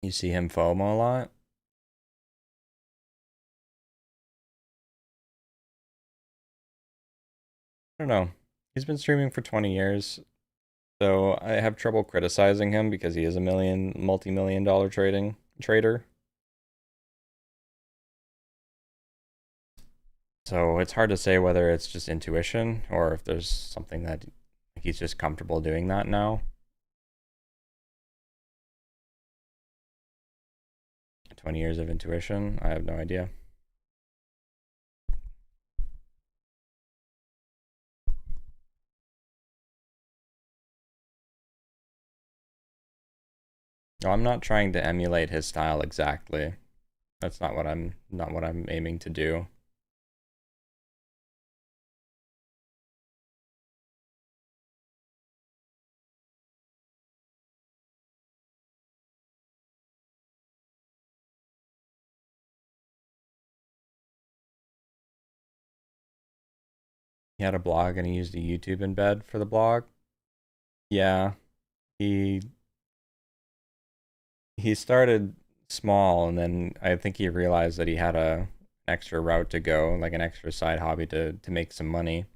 You see him FOMO a lot. I don't know. He's been streaming for 20 years, so I have trouble criticizing him because he is a multi-million dollar trader. So it's hard to say whether it's just intuition or if there's something that he's just comfortable doing that now. 20 years of intuition, I have no idea. No, I'm not trying to emulate his style exactly. That's not what I'm aiming to do. He had a blog and he used a YouTube embed for the blog. Yeah, he started small and then I think he realized that he had a extra route to go, like an extra side hobby to make some money.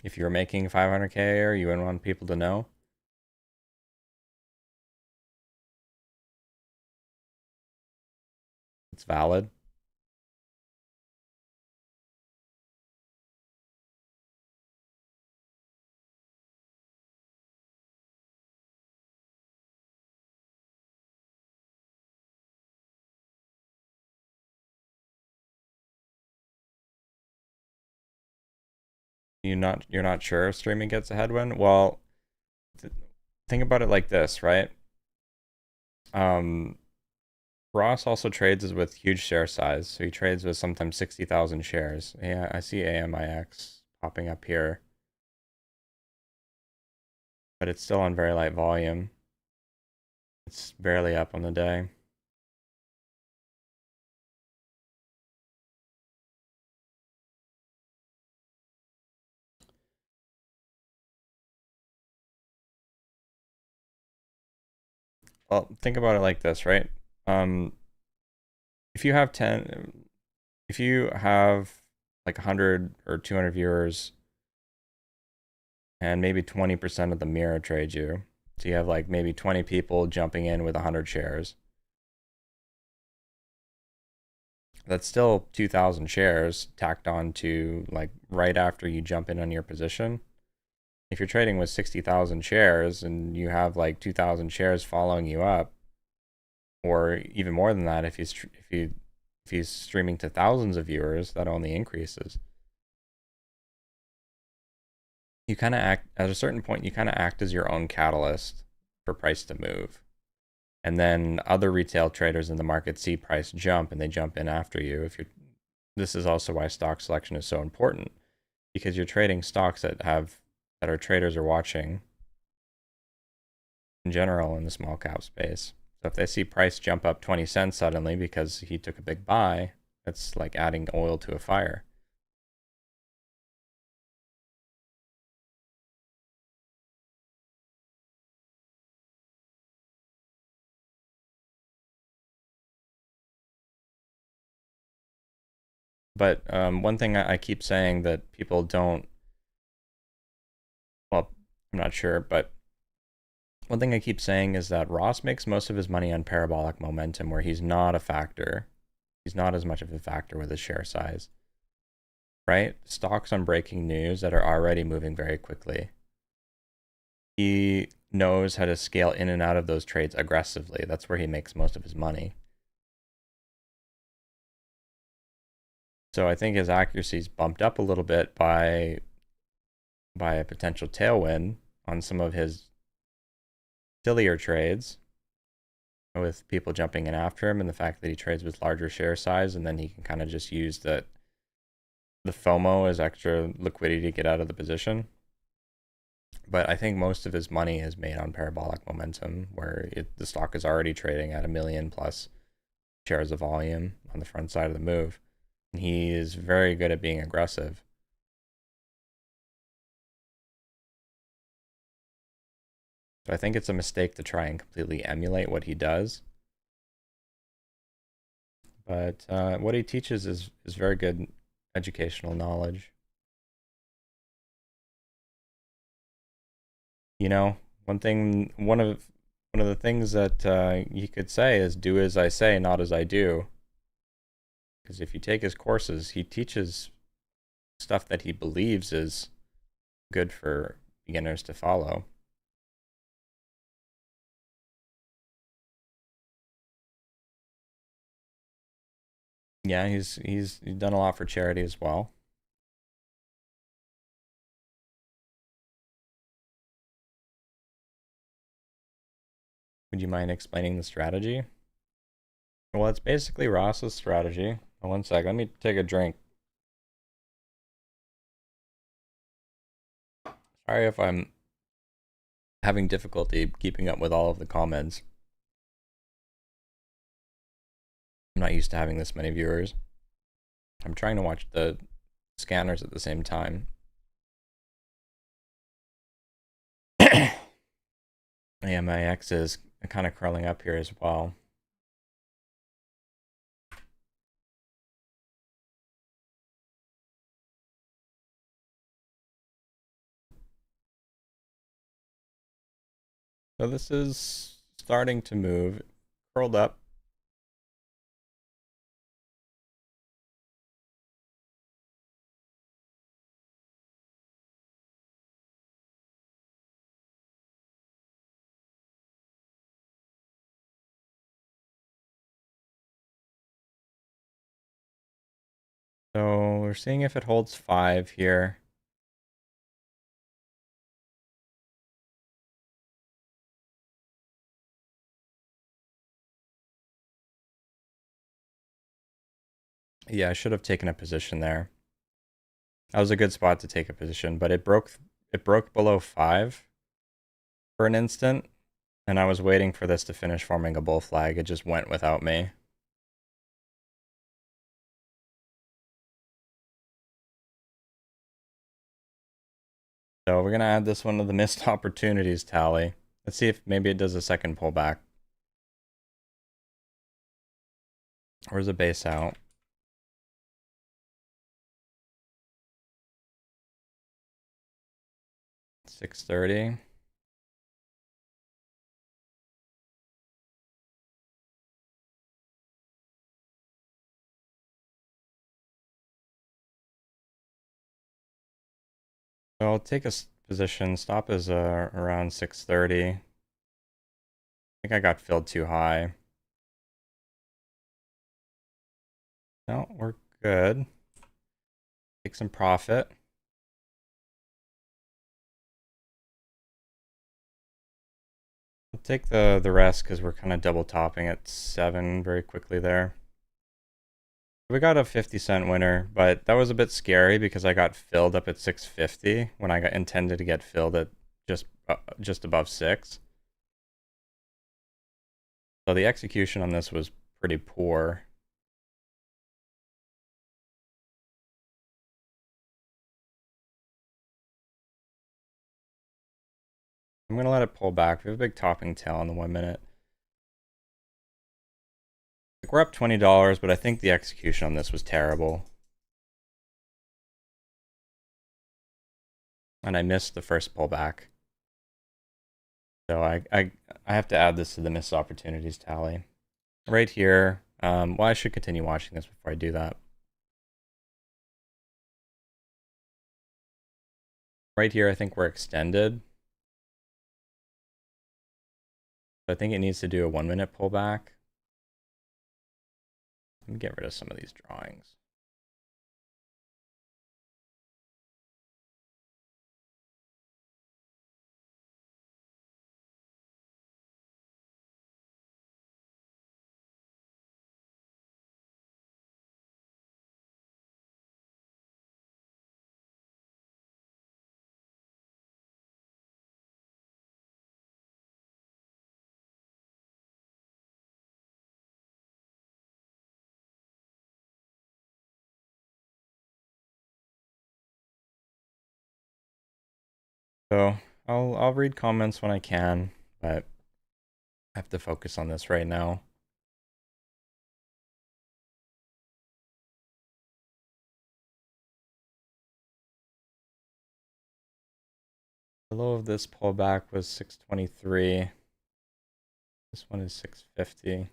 If you were making 500K or you wouldn't want people to know. It's valid. You're not sure if streaming gets a headwind? Well, think about it like this, right? Ross also trades with huge share size, so he trades with sometimes 60,000 shares. Yeah, I see AMIX popping up here, but it's still on very light volume. It's barely up on the day. Well, think about it like this, right? If you have like 100 or 200 viewers and maybe 20% of them mirror trade you, so you have like maybe 20 people jumping in with 100 shares. That's still 2,000 shares tacked on to like right after you jump in on your position. If you're trading with 60,000 shares and you have like 2,000 shares following you up, or even more than that, if he's streaming to thousands of viewers, that only increases. You kind of act at a certain point. You kind of act as your own catalyst for price to move, and then other retail traders in the market see price jump and they jump in after you. This is also why stock selection is so important, because you're trading stocks that our traders are watching in general in the small cap space. So if they see price jump up 20 cents suddenly because he took a big buy, that's like adding oil to a fire. But one thing I keep saying that people don't, well, I'm not sure, but one thing I keep saying is that Ross makes most of his money on parabolic momentum where he's not a factor. He's not as much of a factor with his share size. right? Stocks on breaking news that are already moving very quickly. He knows how to scale in and out of those trades aggressively. That's where he makes most of his money. So I think his accuracy is bumped up a little bit by a potential tailwind on some of his sillier trades, with people jumping in after him, and the fact that he trades with larger share size, and then he can kind of just use the FOMO as extra liquidity to get out of the position. But I think most of his money is made on parabolic momentum, where the stock is already trading at 1 million plus shares of volume on the front side of the move. And he is very good at being aggressive. So I think it's a mistake to try and completely emulate what he does. But what he teaches is very good educational knowledge. You know, one of the things that you could say is do as I say, not as I do. Because if you take his courses, he teaches stuff that he believes is good for beginners to follow. Yeah, he's done a lot for charity as well. Would you mind explaining the strategy? Well, it's basically Ross's strategy. One sec, let me take a drink. Sorry if I'm having difficulty keeping up with all of the comments. I'm not used to having this many viewers. I'm trying to watch the scanners at the same time. AMIX is kind of curling up here as well. So this is starting to move, curled up. So we're seeing if it holds 5 here. Yeah, I should have taken a position there. That was a good spot to take a position, but it broke below 5 for an instant, and I was waiting for this to finish forming a bull flag. It just went without me. So we're gonna add this one to the missed opportunities tally. Let's see if maybe it does a second pullback. Where's the base out? 630. So I'll take a position. Stop is around 630. I think I got filled too high. No, we're good. Take some profit. I'll take the rest because we're kind of double topping at 7 very quickly there. We got a 50-cent winner, but that was a bit scary because I got filled up at 650 when I got intended to get filled at just above 6. So the execution on this was pretty poor. I'm going to let it pull back. We have a big topping tail on the 1 minute. Like, we're up $20, but I think the execution on this was terrible. And I missed the first pullback. So I have to add this to the missed opportunities tally. Right here. Well, I should continue watching this before I do that. Right here, I think we're extended. So I think it needs to do a 1 minute pullback. Let me get rid of some of these drawings. So I'll read comments when I can, but I have to focus on this right now. The low of this pullback was 623. This one is 650.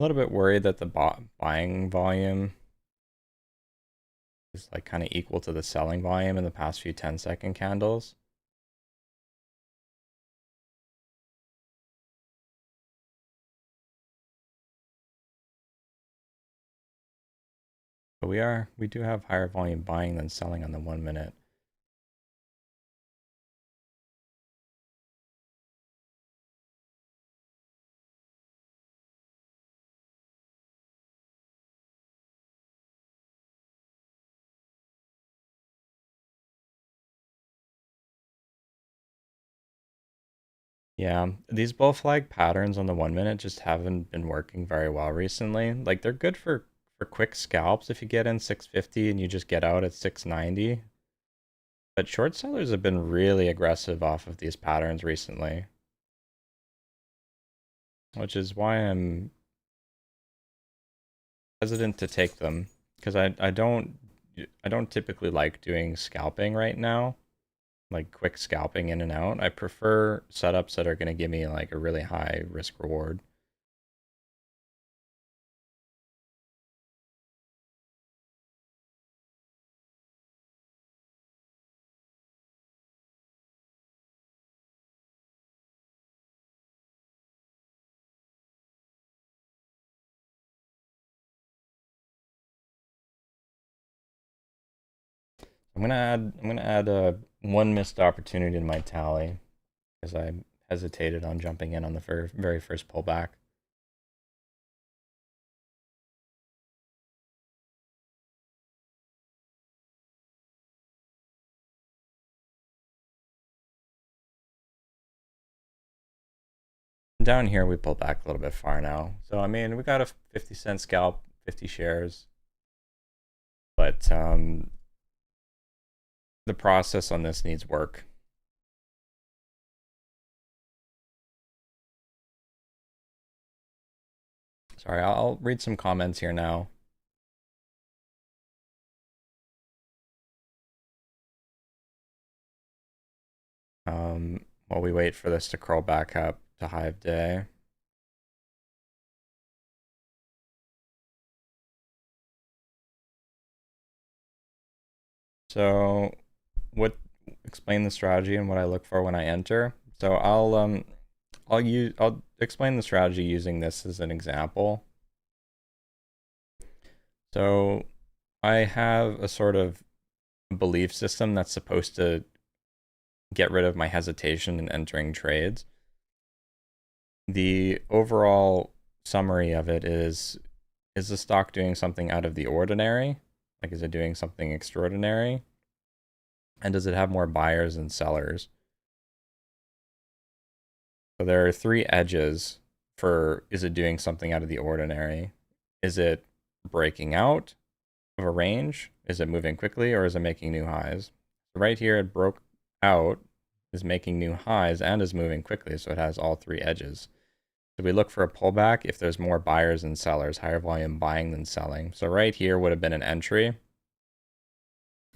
A little bit worried that the buying volume is like kind of equal to the selling volume in the past few 10-second candles. But we do have higher volume buying than selling on the 1 minute. Yeah, these bull flag patterns on the 1 minute just haven't been working very well recently. Like they're good for quick scalps if you get in 650 and you just get out at 690. But short sellers have been really aggressive off of these patterns recently, which is why I'm hesitant to take them, because I don't typically like doing scalping right now, like quick scalping in and out. I prefer setups that are going to give me like a really high risk reward. I'm gonna add a one missed opportunity to my tally because I hesitated on jumping in on the very first pullback. Down here we pulled back a little bit far now. So I mean we got a 50-cent scalp, 50 shares. But the process on this needs work. Sorry, I'll read some comments here now. While we wait for this to curl back up to high of day. So explain the strategy and what I look for when I enter. So I'll explain the strategy using this as an example. So I have a sort of belief system that's supposed to get rid of my hesitation in entering trades. The overall summary of it is is the stock doing something out of the ordinary? Like, is it doing something extraordinary? And does it have more buyers than sellers? So there are three edges for, is it doing something out of the ordinary? Is it breaking out of a range? Is it moving quickly, or is it making new highs? Right here, it broke out, is making new highs, and is moving quickly, so it has all three edges. So we look for a pullback if there's more buyers than sellers, higher volume buying than selling. So right here would have been an entry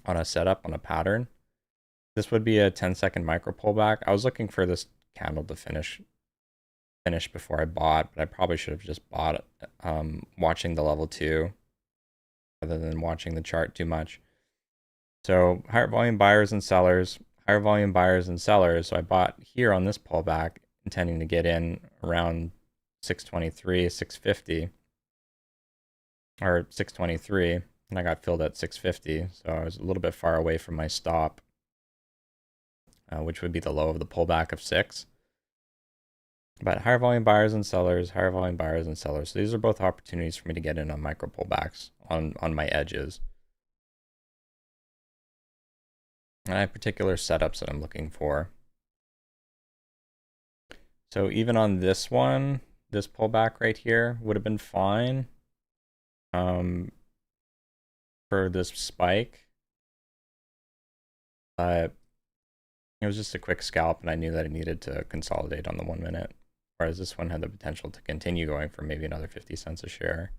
on a setup, on a pattern. This would be a 10-second micro pullback. I was looking for this candle to finish before I bought, but I probably should have just bought watching the level 2 rather than watching the chart too much. So higher volume buyers and sellers, higher volume buyers and sellers. So I bought here on this pullback, intending to get in around 623, 650, or 623, and I got filled at 650. So I was a little bit far away from my stop, which would be the low of the pullback of 6. But higher volume buyers and sellers, higher volume buyers and sellers. So these are both opportunities for me to get in on micro pullbacks on my edges. And I have particular setups that I'm looking for. So even on this one, this pullback right here would have been fine for this spike. But it was just a quick scalp, and I knew that it needed to consolidate on the 1 minute. Whereas this one had the potential to continue going for maybe another 50 cents a share.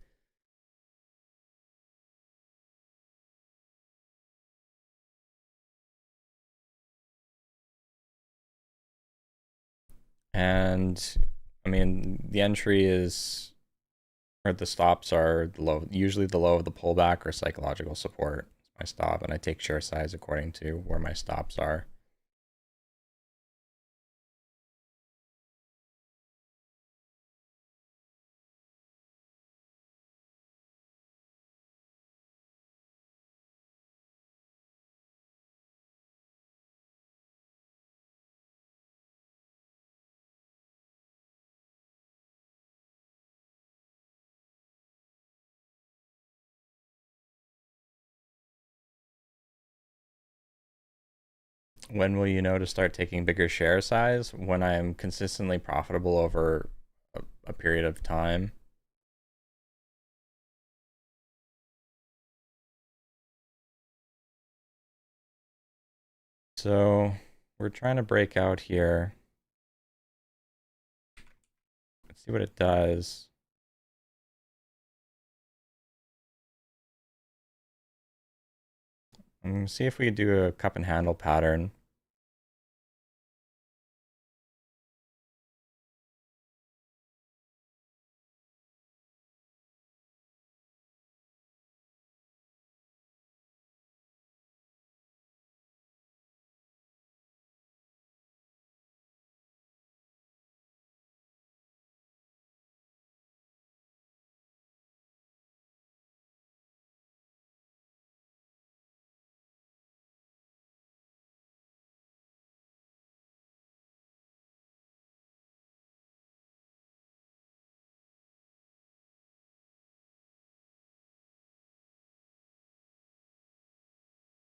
And I mean, the entry is, or the stops are low, usually the low of the pullback or psychological support. My stop, and I take share size according to where my stops are. When will you know to start taking bigger share size? When I'm consistently profitable over a period of time. So we're trying to break out here. Let's see what it does. See if we could do a cup and handle pattern.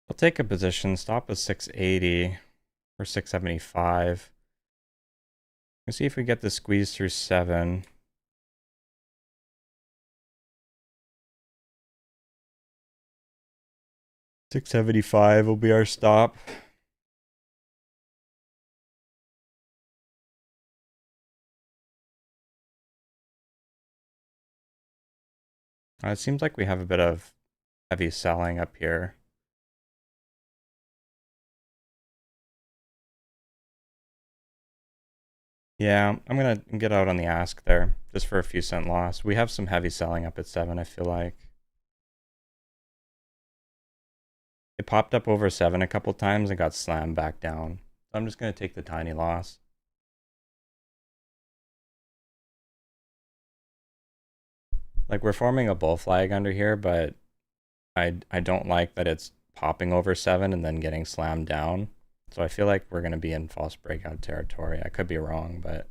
I'll take a position. Stop is 680 or 675. Let's see if we get the squeeze through 7. $675 will be our stop. It seems like we have a bit of heavy selling up here. Yeah, I'm gonna get out on the ask there, just for a few cent loss. We have some heavy selling up at 7, I feel like. It popped up over 7 a couple times and got slammed back down. So I'm just gonna take the tiny loss. Like, we're forming a bull flag under here, but I don't like that it's popping over 7 and then getting slammed down. So I feel like we're going to be in false breakout territory. I could be wrong, but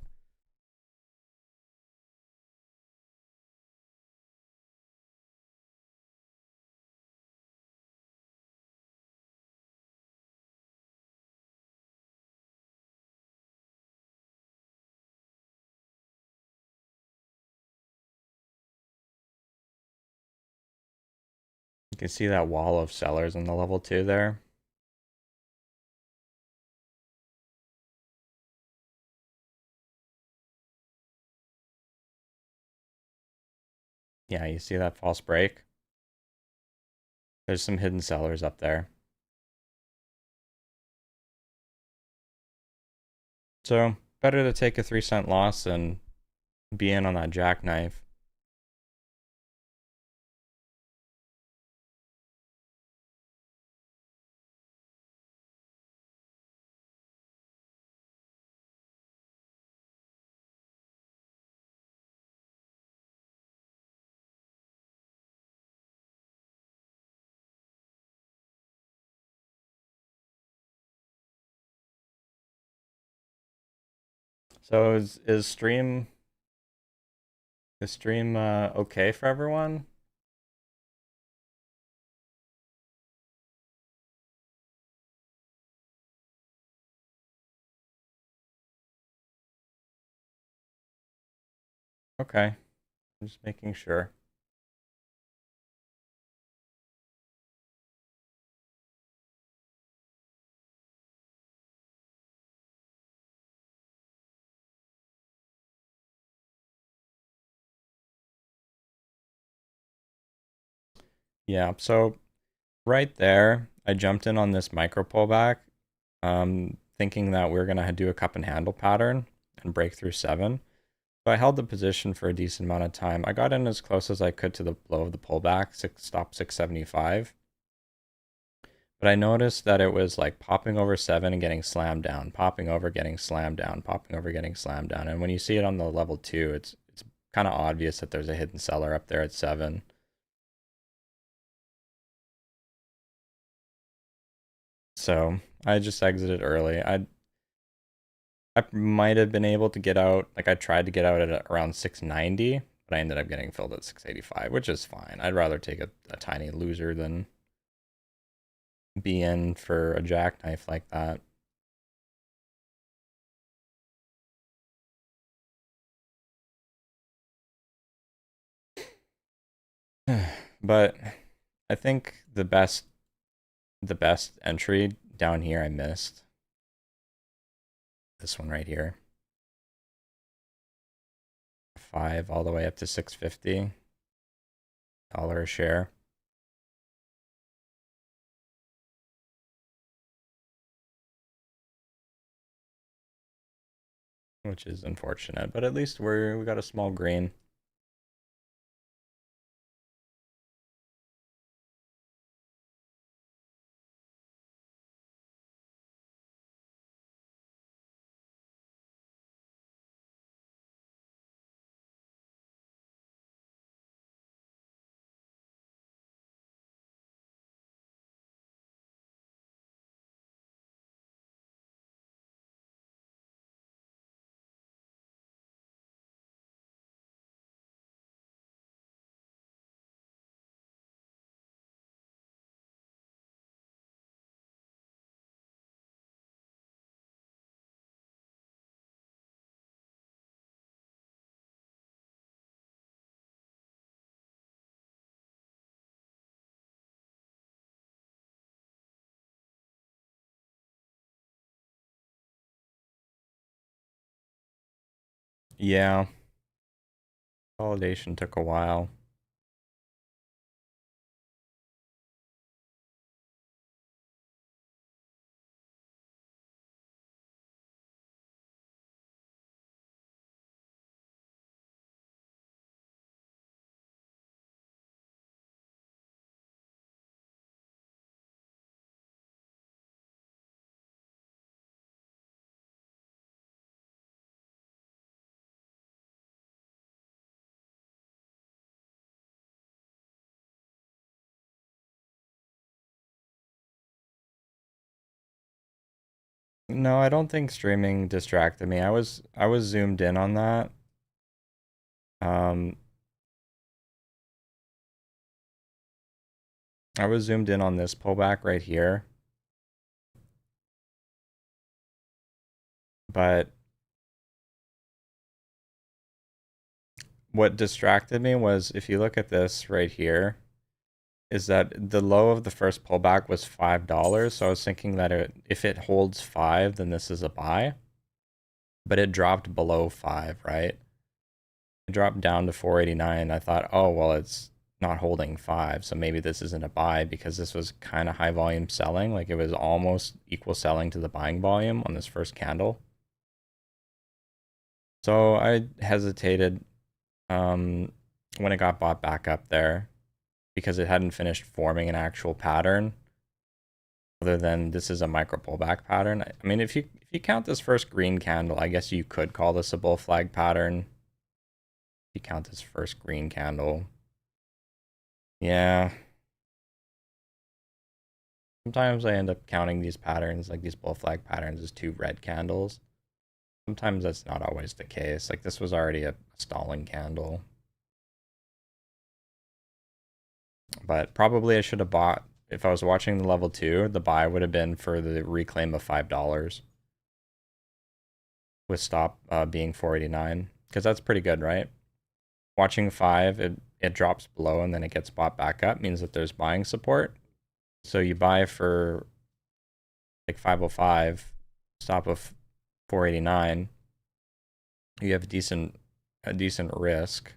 You can see that wall of sellers in the level 2 there. Yeah, you see that false break? There's some hidden sellers up there. So, better to take a 3-cent loss than be in on that jackknife. So is stream okay for everyone? Okay. I'm just making sure. Yeah, so right there, I jumped in on this micro pullback, thinking that we are gonna do a cup and handle pattern and break through 7. So I held the position for a decent amount of time. I got in as close as I could to the low of the pullback, stop 675. But I noticed that it was like popping over 7 and getting slammed down, popping over, getting slammed down, popping over, getting slammed down. And when you see it on the level 2, it's kind of obvious that there's a hidden seller up there at 7. So I just exited early. I might have been able to get out, like I tried to get out at around 690, but I ended up getting filled at 685, which is fine. I'd rather take a tiny loser than be in for a jackknife like that. But I think the best entry down here I missed. This one right here. 5 all the way up to $6.50 a share. Which is unfortunate, but at least we got a small green. Yeah, consolidation took a while. No, I don't think streaming distracted me. I was zoomed in on that. Um, I was zoomed in on this pullback right here. But what distracted me was if you look at this right here, is that the low of the first pullback was $5. So I was thinking that if it holds 5, then this is a buy. But it dropped below 5, right? It dropped down to 489. I thought, oh, well, it's not holding 5, so maybe this isn't a buy because this was kind of high volume selling. Like it was almost equal selling to the buying volume on this first candle. So I hesitated when it got bought back up there because it hadn't finished forming an actual pattern other than this is a micro pullback pattern. I mean, if you count this first green candle, I guess you could call this a bull flag pattern. If you count this first green candle. Yeah. Sometimes I end up counting these patterns, like these bull flag patterns, as 2 red candles. Sometimes that's not always the case. Like this was already a stalling candle. But probably I should have bought, if I was watching the level 2, the buy would have been for the reclaim of $5 with stop being 489, because that's pretty good, right? Watching 5, it drops below and then it gets bought back up, means that there's buying support. So you buy for like 505, stop of 489. You have a decent risk.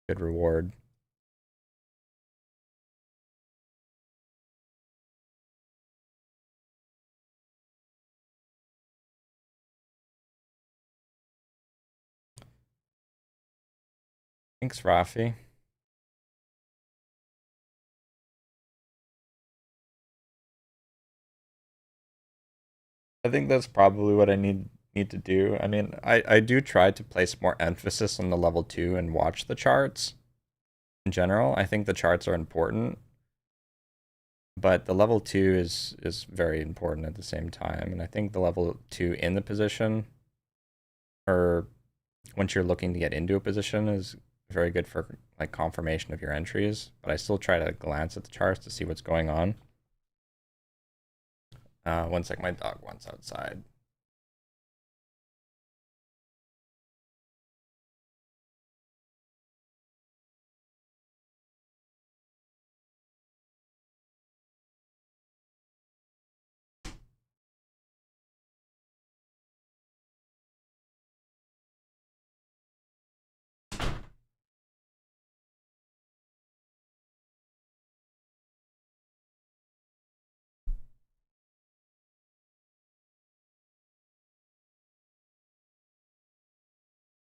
Good reward. Thanks, Rafi. I think that's probably what I need to do. I mean, I do try to place more emphasis on the level 2 and watch the charts. In general, I think the charts are important, but the level 2 is very important at the same time. And I think the level 2 in the position, or once you're looking to get into a position, is very good for like confirmation of your entries. But I still try to glance at the charts to see what's going on. One sec, my dog wants outside.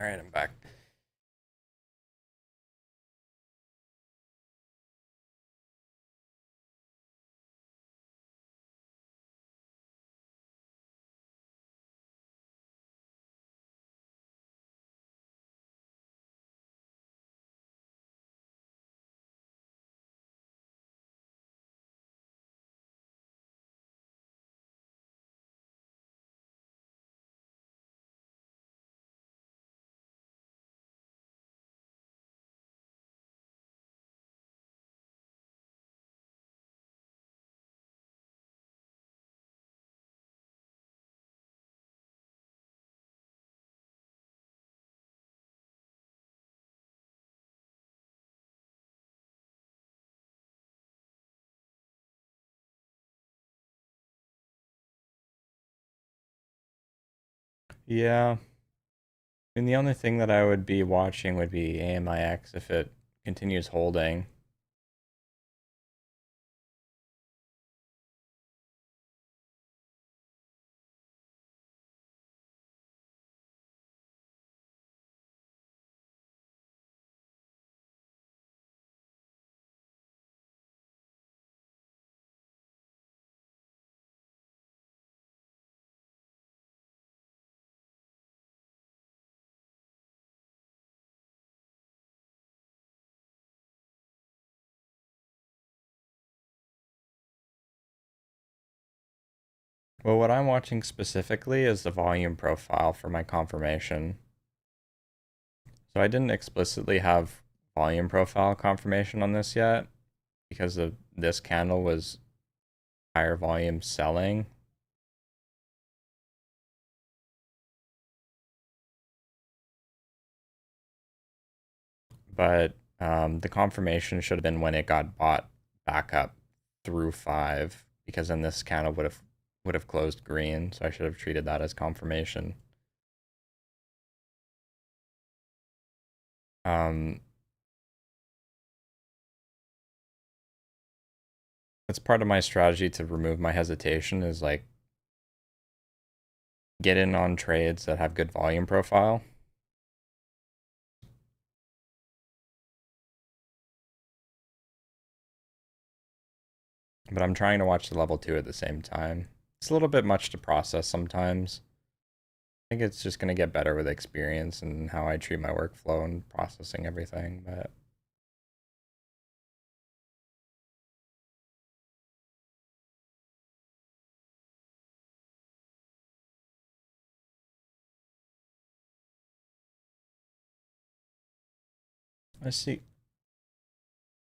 All right, I'm back. Yeah. And the only thing that I would be watching would be AMIX if it continues holding. Well, what I'm watching specifically is the volume profile for my confirmation. So I didn't explicitly have volume profile confirmation on this yet because of this candle was higher volume selling. but the confirmation should have been when it got bought back up through 5, because then this candle would have closed green, so I should have treated that as confirmation. That's part of my strategy to remove my hesitation, is like get in on trades that have good volume profile. But I'm trying to watch the level 2 at the same time. It's a little bit much to process sometimes. I think it's just going to get better with experience and how I treat my workflow and processing everything, but I see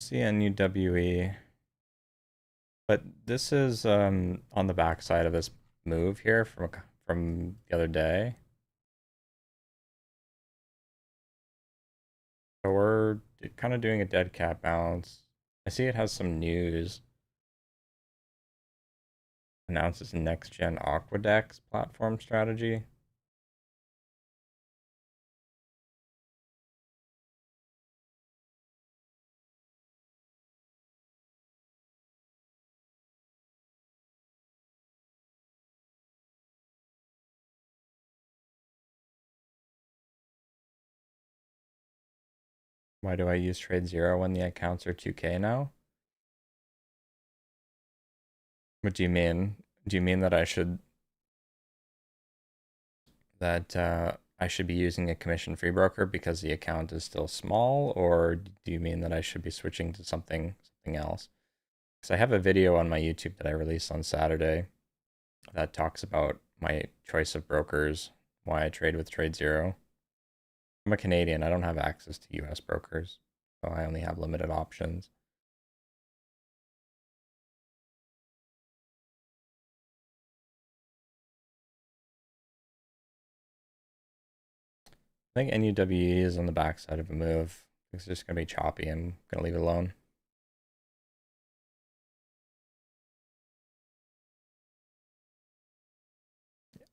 NUWE. But this is on the backside of this move here from the other day. So we're kind of doing a dead cat bounce. I see it has some news. Announces next gen Aquadex platform strategy. Why do I use Trade Zero when the accounts are 2K now? What do you mean? Do you mean that I should be using a commission-free broker because the account is still small, or do you mean that I should be switching to something else? Because I have a video on my YouTube that I released on Saturday that talks about my choice of brokers, why I trade with Trade Zero. I'm a Canadian. I don't have access to US brokers, so I only have limited options. I think NUWE is on the backside of a move. It's just going to be choppy. I'm going to leave it alone.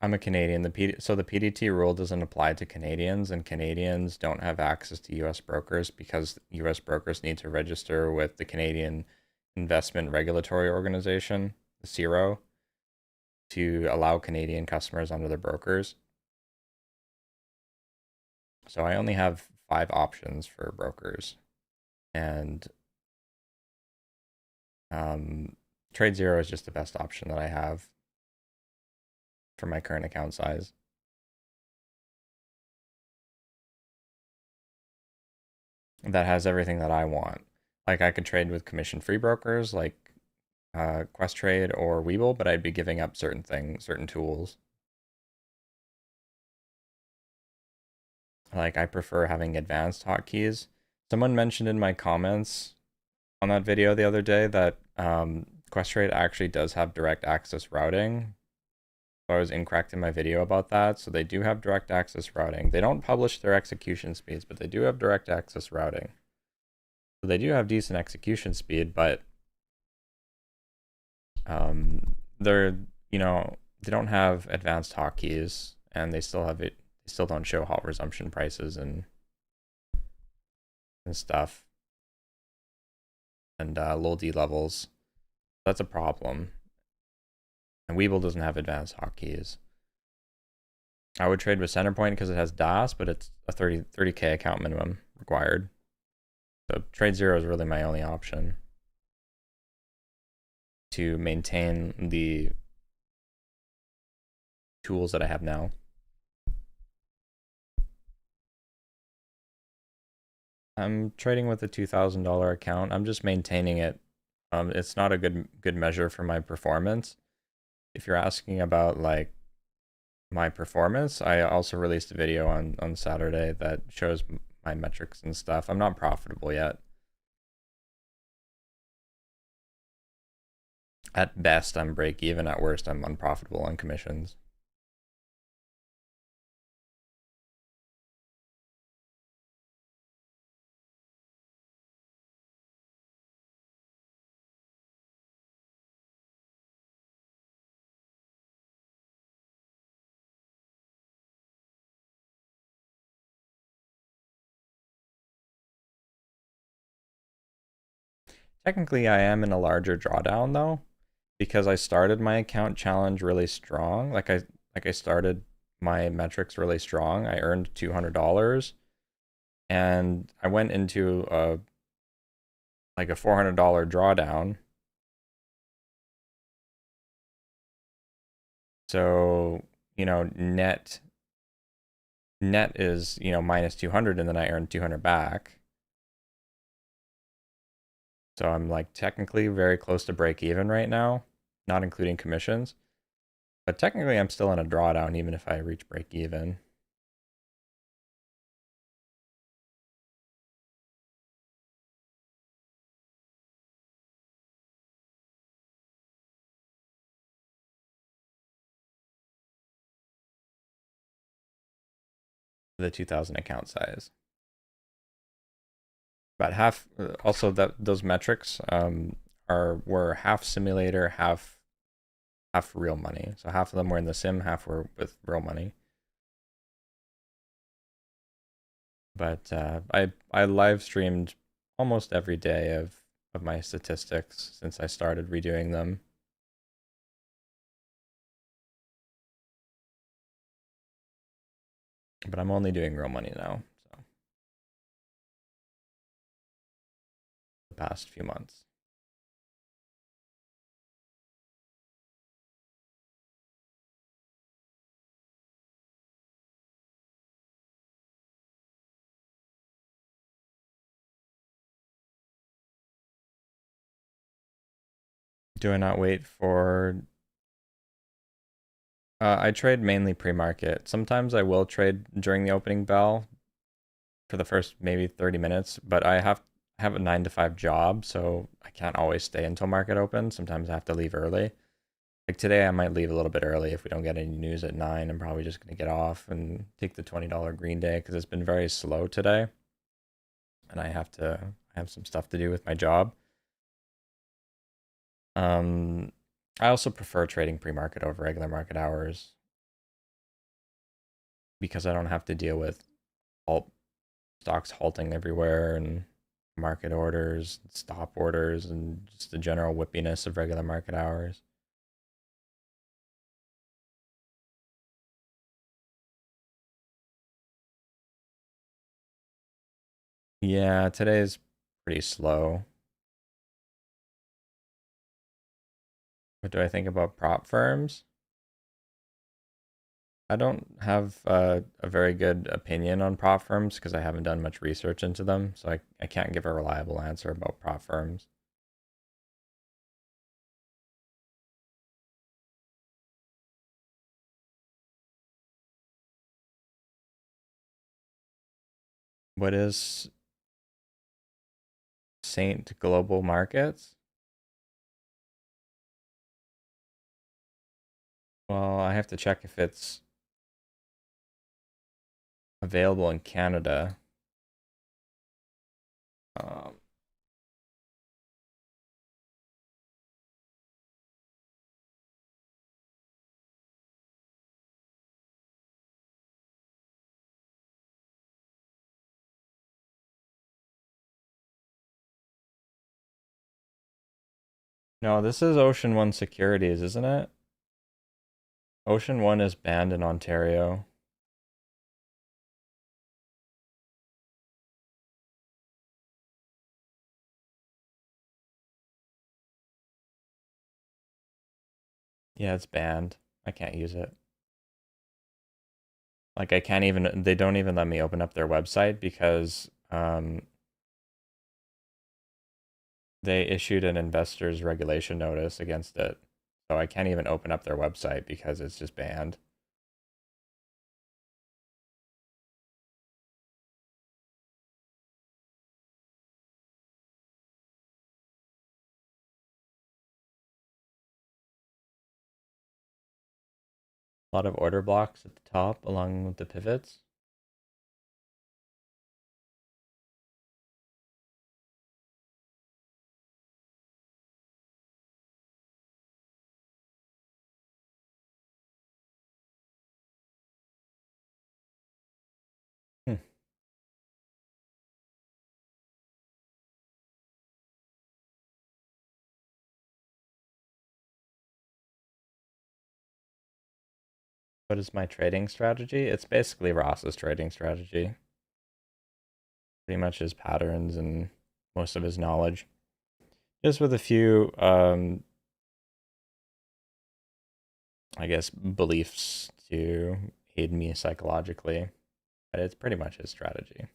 I'm a Canadian. So the PDT rule doesn't apply to Canadians, and Canadians don't have access to US brokers because US brokers need to register with the Canadian Investment Regulatory Organization, the CIRO, to allow Canadian customers onto their brokers. So I only have 5 options for brokers, and Trade Zero is just the best option that I have for my current account size. That has everything that I want. Like I could trade with commission-free brokers like Questrade or Webull, but I'd be giving up certain things, certain tools. Like I prefer having advanced hotkeys. Someone mentioned in my comments on that video the other day that Questrade actually does have direct access routing. So I was incorrect in my video about that. So they do have direct access routing. They don't publish their execution speeds, but they do have direct access routing. So they do have decent execution speed, but they're, they don't have advanced hotkeys, and they still have it. They still don't show hot resumption prices and stuff, and low D levels. That's a problem. And Webull doesn't have advanced hotkeys. I would trade with Centerpoint because it has DAS, but it's a 30K account minimum required. So Trade Zero is really my only option to maintain the tools that I have now. I'm trading with a $2,000 account. I'm just maintaining it. It's not a good measure for my performance. If you're asking about like my performance, I also released a video on Saturday that shows my metrics and stuff. I'm not profitable yet. At best, I'm break even. At worst, I'm unprofitable on commissions. technically I am in a larger drawdown though, because I started my account challenge really strong. Like I started my metrics really strong. I earned $200 and I went into a like a $400 drawdown. So, net is, minus 200 and then I earned 200 back. So I'm like technically very close to break even right now, not including commissions. But technically I'm still in a drawdown even if I reach break even. The 2000 account size. About half also that those metrics were half simulator, half real money. So half of them were in the sim, half were with real money. But I live streamed almost every day of my statistics since I started redoing them. But I'm only doing real money now, so the past few months. Do I not wait for I trade mainly pre-market. Sometimes I will trade during the opening bell for the first maybe 30 minutes, but I have a 9 to 5 job, so I can't always stay until market open. Sometimes I have to leave early. Like today, I might leave a little bit early if we don't get any news at 9. I'm probably just gonna get off and take the $20 green day because it's been very slow today, and I have some stuff to do with my job. Um, I also prefer trading pre-market over regular market hours because I don't have to deal with alt stocks halting everywhere and market orders, stop orders, and just the general whippiness of regular market hours. Yeah, today's pretty slow. What do I think about prop firms? I don't have a very good opinion on prop firms because I haven't done much research into them, so I can't give a reliable answer about prop firms. What is Saint Global Markets? Well, I have to check if it's available in Canada. Um, no, this is Ocean One Securities, isn't it? Ocean One is banned in Ontario. Yeah, it's banned. I can't use it. Like I can't even they don't even let me open up their website because they issued an investors regulation notice against it. So I can't even open up their website because it's just banned. A lot of order blocks at the top along with the pivots. Hmm. What is my trading strategy? It's basically Ross's trading strategy. Pretty much his patterns and most of his knowledge. Just with a few, I guess, beliefs to aid me psychologically. But it's pretty much his strategy.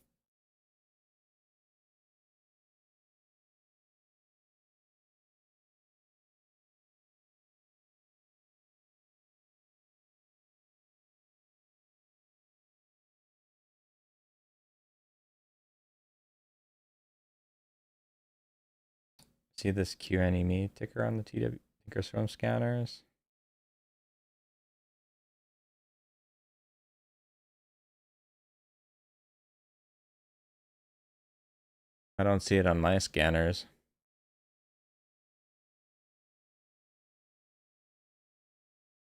See this QNEME ticker on the TW Thinkorswim scanners? I don't see it on my scanners.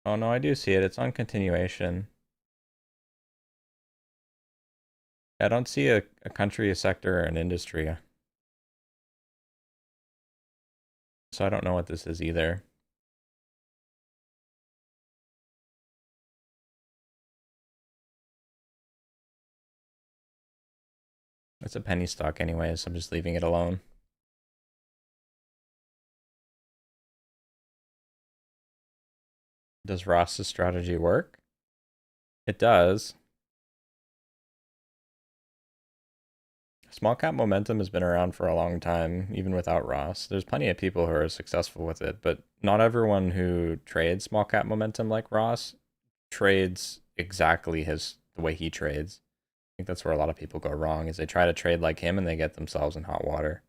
Oh no, I do see it. It's on continuation. I don't see a country, a sector, or an industry. So I don't know what this is either. It's a penny stock anyway, so I'm just leaving it alone. Does Ross's strategy work? It does. Small cap momentum has been around for a long time, even without Ross. There's plenty of people who are successful with it, but not everyone who trades small cap momentum like Ross trades exactly the way he trades. I think that's where a lot of people go wrong, is they try to trade like him and they get themselves in hot water.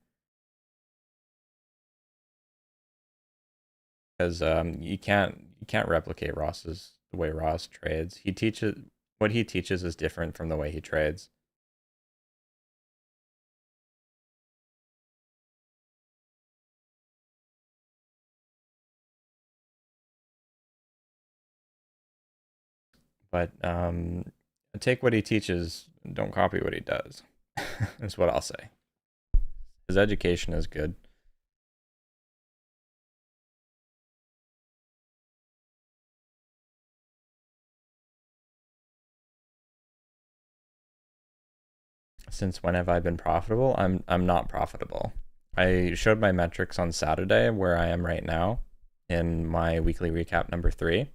Because you can't replicate the way Ross trades. What he teaches is different from the way he trades. But take what he teaches, don't copy what he does. Is what I'll say. His education is good. Since when have I been profitable? I'm not profitable. I showed my metrics on Saturday where I am right now in my weekly recap number 3.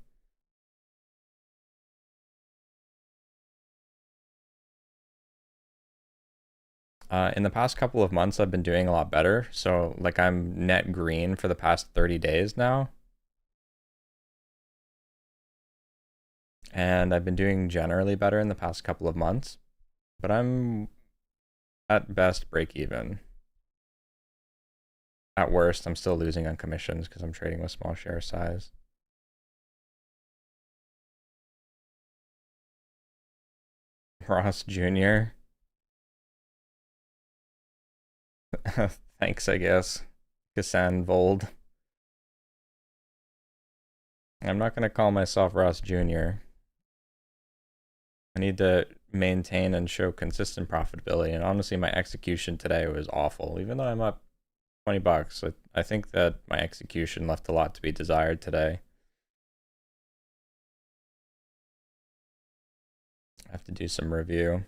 In the past couple of months, I've been doing a lot better. So like I'm net green for the past 30 days now. And I've been doing generally better in the past couple of months, but I'm at best break even. At worst, I'm still losing on commissions because I'm trading with small share size. Ross Jr. Thanks, I guess. Kassan Vold. I'm not going to call myself Ross Jr. I need to maintain and show consistent profitability. And honestly, my execution today was awful. Even though I'm up $20, I think that my execution left a lot to be desired today. I have to do some review.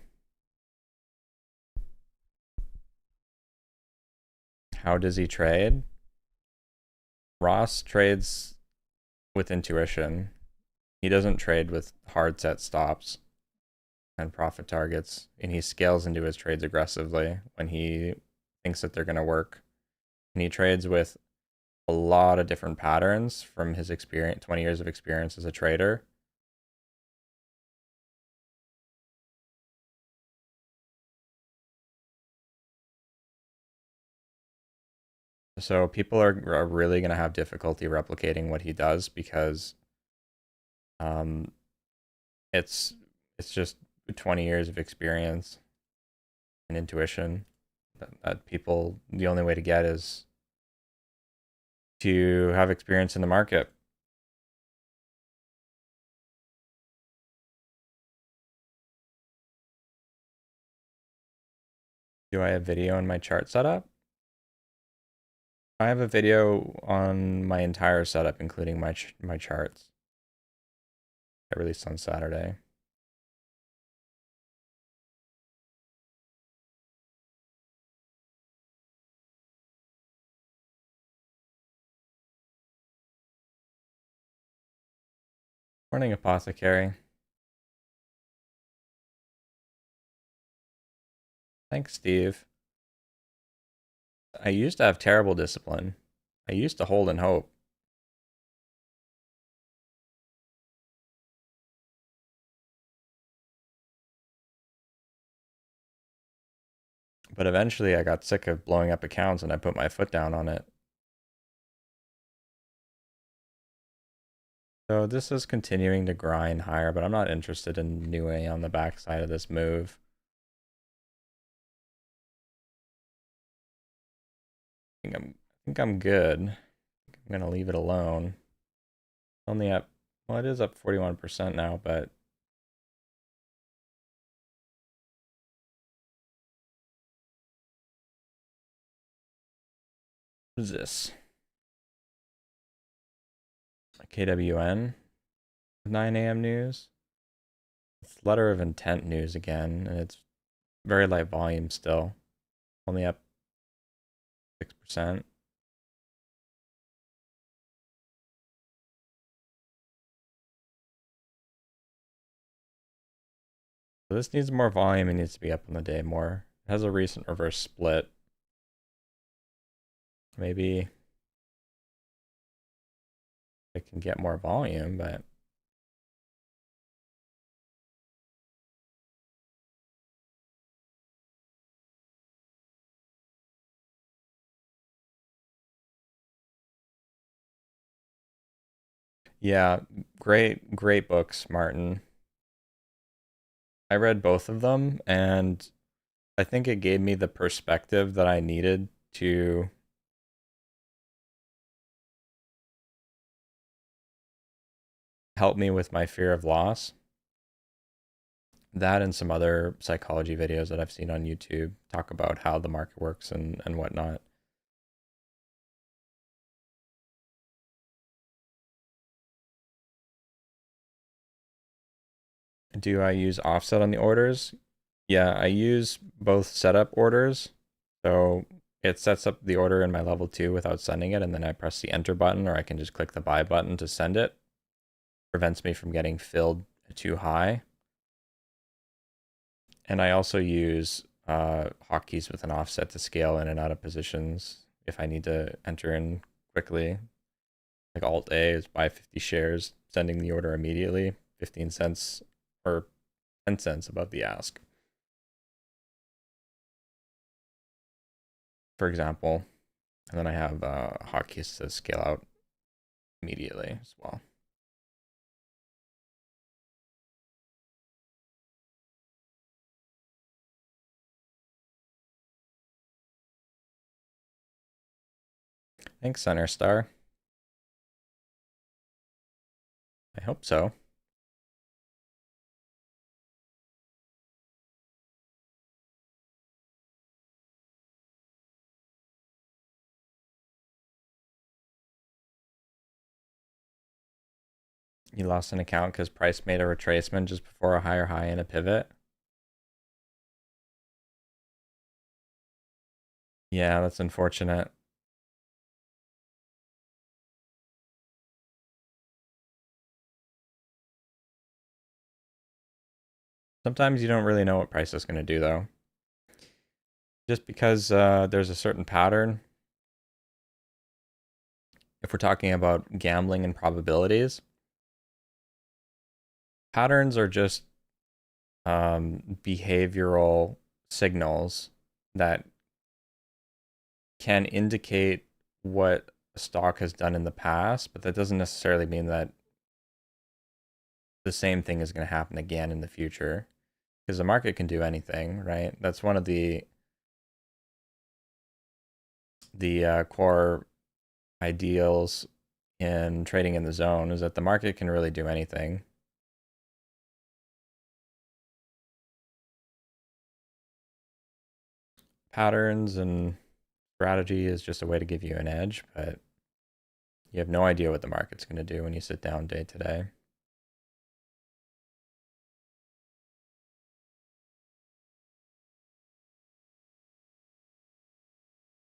How does he trade? Ross trades with intuition. He doesn't trade with hard set stops and profit targets, and he scales into his trades aggressively when he thinks that they're going to work. And he trades with a lot of different patterns from his experience, 20 years of experience as a trader. So people are really going to have difficulty replicating what he does because it's just 20 years of experience and intuition that people, the only way to get is to have experience in the market. Do I have video in my chart setup? I have a video on my entire setup, including my charts. Got released on Saturday. Morning, Apothecary. Thanks, Steve. I used to have terrible discipline. I used to hold and hope. But eventually I got sick of blowing up accounts and I put my foot down on it. So this is continuing to grind higher, but I'm not interested in Newey on the backside of this move. I think I'm good. I'm gonna leave it alone. Only up, well, it is up 41% now, but what is this? KWN, 9 a.m. news. It's letter of intent news again, and it's very light volume still. Only up 6%. So this needs more volume. It needs to be up on the day more. It has a recent reverse split. Maybe it can get more volume, but yeah, great books, Martin. I read both of them, and I think it gave me the perspective that I needed to help me with my fear of loss. That and some other psychology videos that I've seen on YouTube talk about how the market works and whatnot. Do I use offset on the orders? Yeah, I use both setup orders. So it sets up the order in my level 2 without sending it, and then I press the enter button, or I can just click the buy button to send it. Prevents me from getting filled too high. And I also use hotkeys with an offset to scale in and out of positions if I need to enter in quickly. Like Alt A is buy 50 shares, sending the order immediately, 15 cents or 10 cents above the ask, for example. And then I have hotkeys to scale out immediately as well. Thanks, Center Star. I hope so. You lost an account because price made a retracement just before a higher high in a pivot. Yeah, that's unfortunate. Sometimes you don't really know what price is going to do, though. Just because there's a certain pattern. If we're talking about gambling and probabilities, patterns are just behavioral signals that can indicate what a stock has done in the past, but that doesn't necessarily mean that the same thing is going to happen again in the future, because the market can do anything, right? That's one of the core ideals in trading in the zone, is that the market can really do anything. Patterns and strategy is just a way to give you an edge, but you have no idea what the market's going to do when you sit down day to day.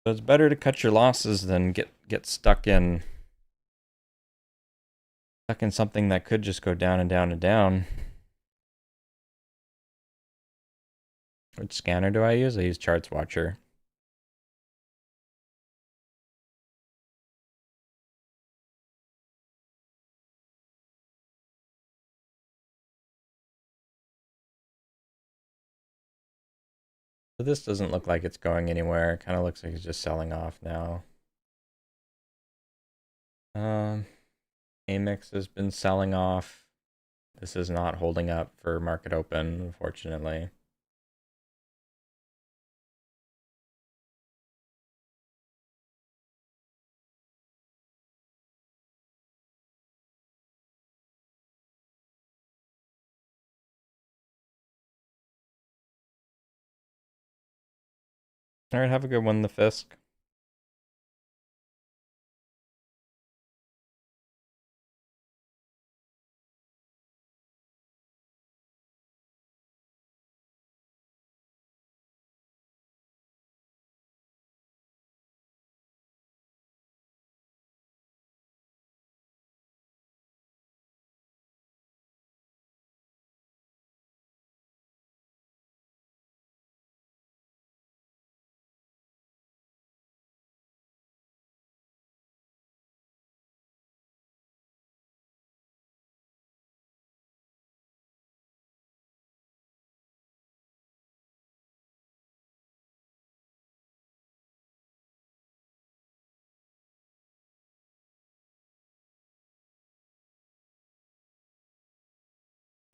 So it's better to cut your losses than get stuck in something that could just go down and down and down. Which scanner do I use? I use ChartsWatcher. So this doesn't look like it's going anywhere. It kind of looks like it's just selling off now. AMIX has been selling off. This is not holding up for market open, unfortunately. All right, have a good one, the Fisk.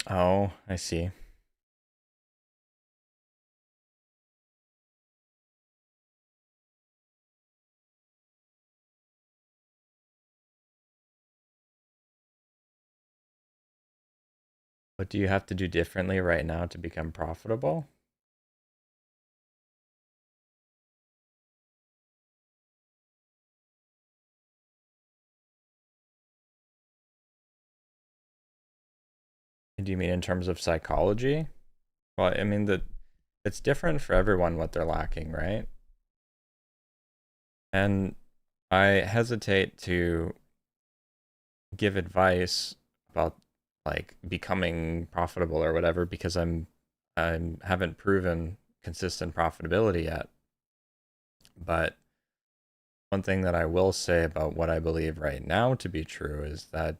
Oh, I see. What do you have to do differently right now to become profitable? Do you mean in terms of psychology? Well, I mean that it's different for everyone what they're lacking, right? And I hesitate to give advice about like becoming profitable or whatever because I haven't proven consistent profitability yet. But one thing that I will say about what I believe right now to be true is that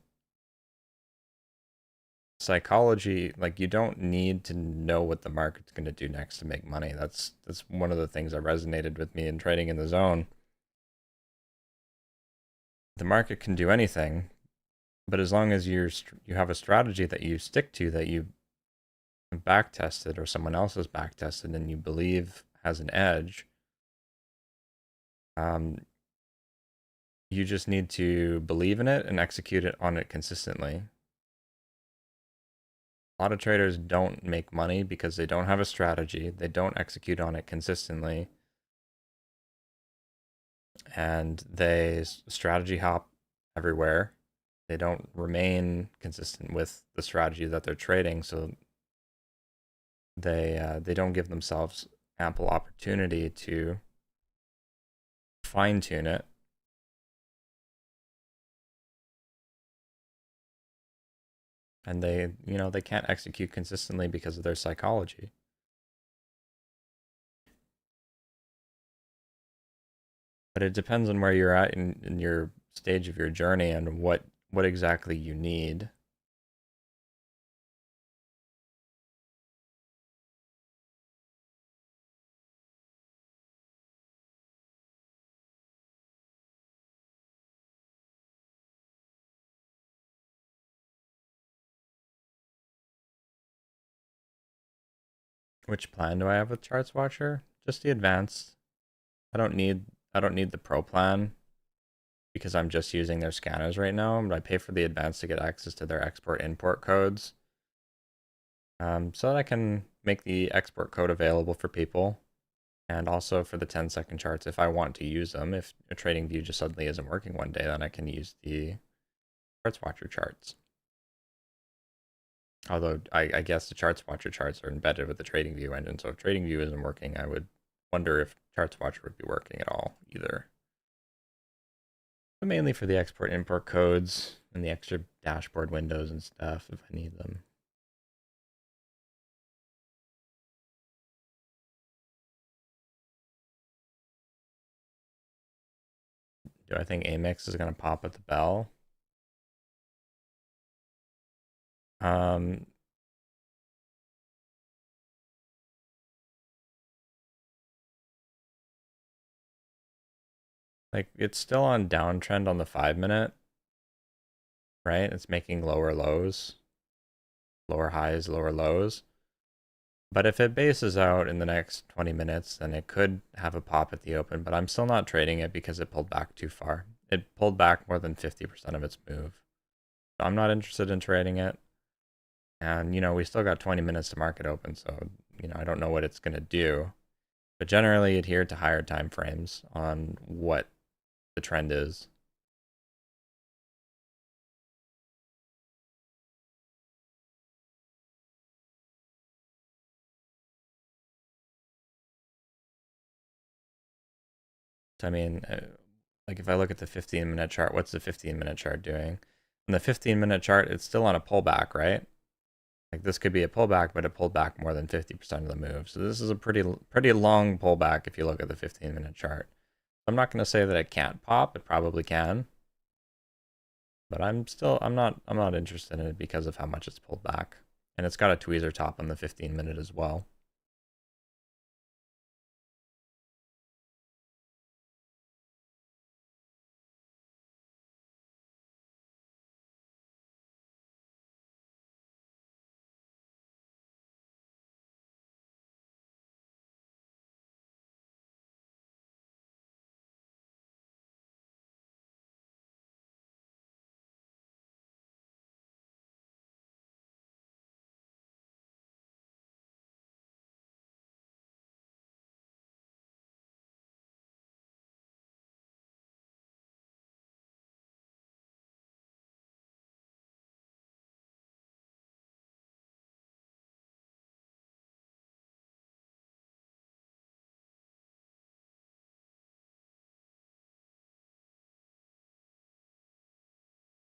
psychology, like you don't need to know what the market's going to do next to make money. That's one of the things that resonated with me in trading in the zone. The market can do anything, but as long as you have a strategy that you stick to, that you back tested or someone else has back tested and you believe has an edge, um, you just need to believe in it and execute it on it consistently. A lot of traders don't make money because they don't have a strategy, they don't execute on it consistently, and they strategy hop everywhere. They don't remain consistent with the strategy that they're trading, so they don't give themselves ample opportunity to fine tune it. And they can't execute consistently because of their psychology. But it depends on where you're at in your stage of your journey and what exactly you need. Which plan do I have with ChartsWatcher? Just the advanced. I don't need I don't need the pro plan because I'm just using their scanners right now. But I pay for the advanced to get access to their export import codes, so that I can make the export code available for people, and also for the 10-second charts if I want to use them. If a TradingView just suddenly isn't working one day, then I can use the ChartsWatcher charts. Although I guess the ChartsWatcher charts are embedded with the TradingView engine, so if TradingView isn't working, I would wonder if ChartsWatcher would be working at all either. But mainly for the export import codes and the extra dashboard windows and stuff if I need them. Do I think Amex is going to pop at the bell? Like it's still on downtrend on the 5-minute, right? It's making lower lows, lower highs, lower lows. But if it bases out in the next 20 minutes, then it could have a pop at the open, but I'm still not trading it because it pulled back too far. It pulled back more than 50% of its move. So I'm not interested in trading it. And, we still got 20 minutes to market open, so, I don't know what it's going to do. But generally adhere to higher time frames on what the trend is. I mean, like if I look at the 15-minute chart, what's the 15-minute chart doing? In the 15-minute chart, it's still on a pullback, right? Like this could be a pullback, but it pulled back more than 50% of the move. So this is a pretty long pullback if you look at the 15-minute chart. I'm not going to say that it can't pop. It probably can. But I'm not interested in it because of how much it's pulled back. And it's got a tweezer top on the 15-minute as well.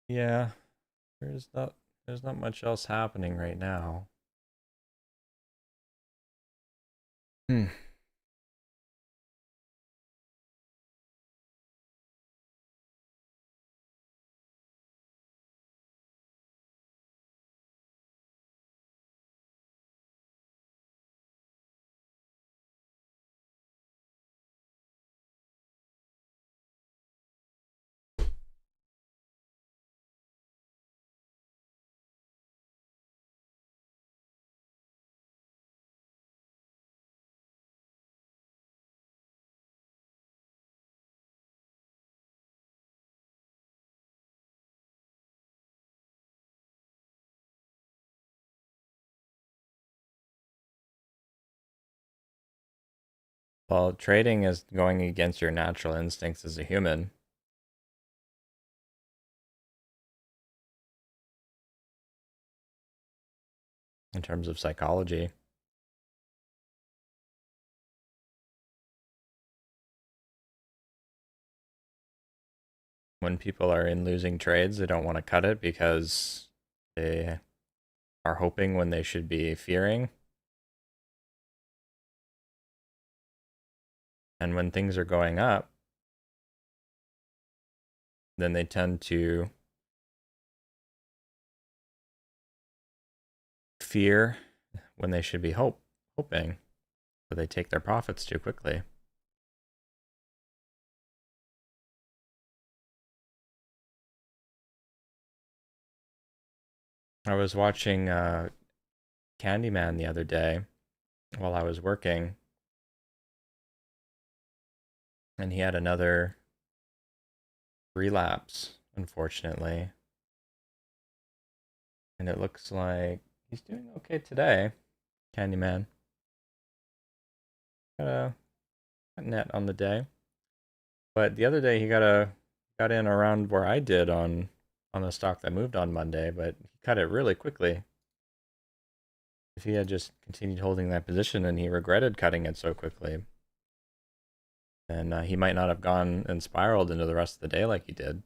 Yeah, there's not much else happening right now. Hmm. Well, trading is going against your natural instincts as a human. In terms of psychology. When people are in losing trades, they don't want to cut it because they are hoping when they should be fearing. And when things are going up, then they tend to fear when they should be hoping. So they take their profits too quickly. I was watching Candyman the other day while I was working, and he had another relapse, unfortunately. And it looks like he's doing okay today, Candyman. Got a net on the day. But the other day he got in around where I did on the stock that moved on Monday, but he cut it really quickly. If he had just continued holding that position, then he regretted cutting it so quickly. And he might not have gone and spiraled into the rest of the day like he did.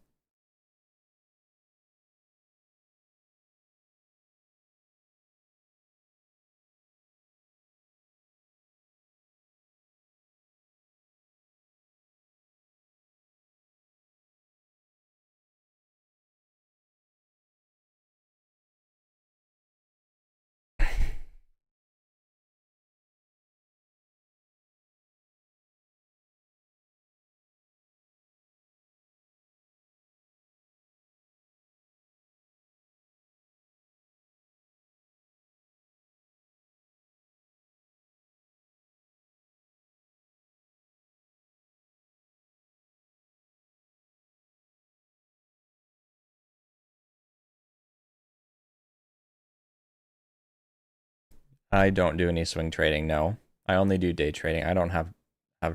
I don't do any swing trading, no. I only do day trading. I don't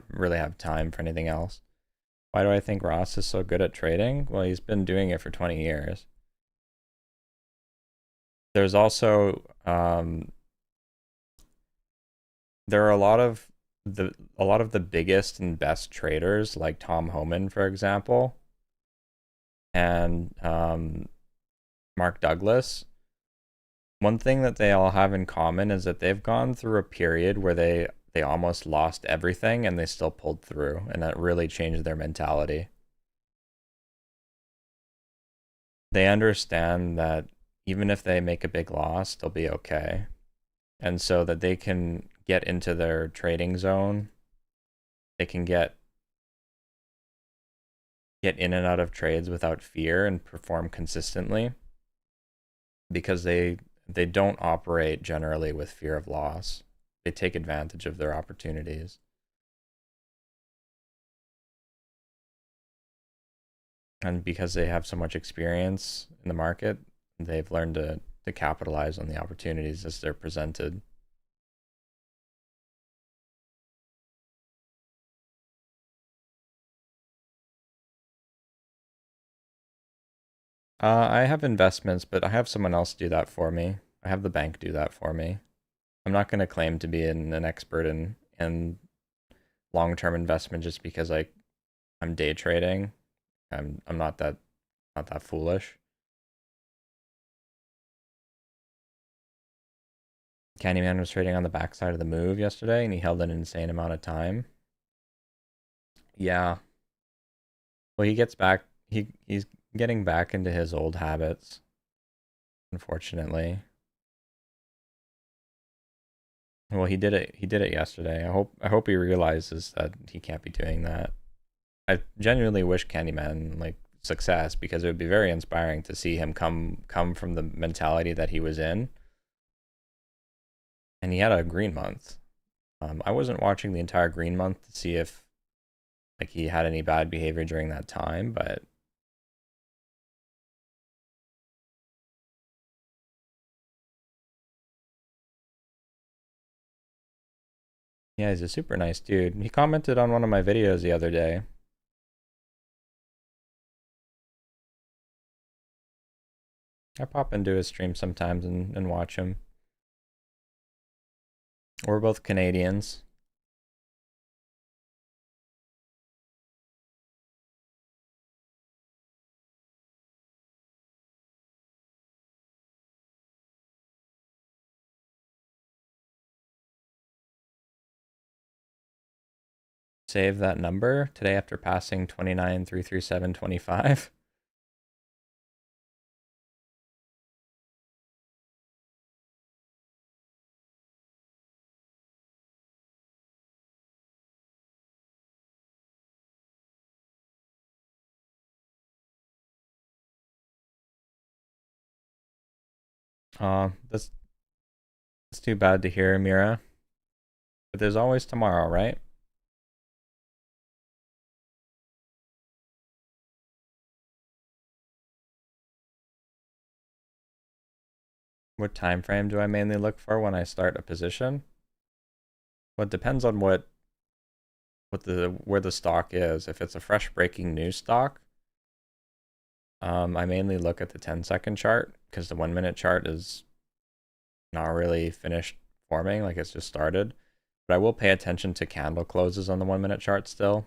really have time for anything else. Why do I think Ross is so good at trading? Well, he's been doing it for 20 years. There's also there are a lot of the biggest and best traders, like Tom Homan, for example, and Mark Douglas. One thing that they all have in common is that they've gone through a period where they almost lost everything and they still pulled through, and that really changed their mentality. They understand that even if they make a big loss, they'll be okay. And so that they can get into their trading zone, they can get in and out of trades without fear and perform consistently because they don't operate generally with fear of loss. They take advantage of their opportunities. And because they have so much experience in the market, they've learned to capitalize on the opportunities as they're presented. I have investments, but I have someone else do that for me. I have the bank do that for me. I'm not going to claim to be an expert in long-term investment just because I'm day trading. I'm not that foolish. Candyman was trading on the backside of the move yesterday, and he held an insane amount of time. Yeah. Well, he gets back. He's getting back into his old habits, unfortunately. Well, he did it. He did it yesterday. I hope he realizes that he can't be doing that. I genuinely wish Candyman like success because it would be very inspiring to see him come from the mentality that he was in. And he had a green month. I wasn't watching the entire green month to see if like he had any bad behavior during that time, but yeah, he's a super nice dude. He commented on one of my videos the other day. I pop into his stream sometimes and watch him. We're both Canadians. Save that number today after passing 29,337,25. That's too bad to hear, Mira. But there's always tomorrow, right? What time frame do I mainly look for when I start a position? Well, it depends on where the stock is. If it's a fresh breaking news stock, I mainly look at the 10-second chart because the 1 minute chart is not really finished forming, like it's just started. But I will pay attention to candle closes on the 1 minute chart still,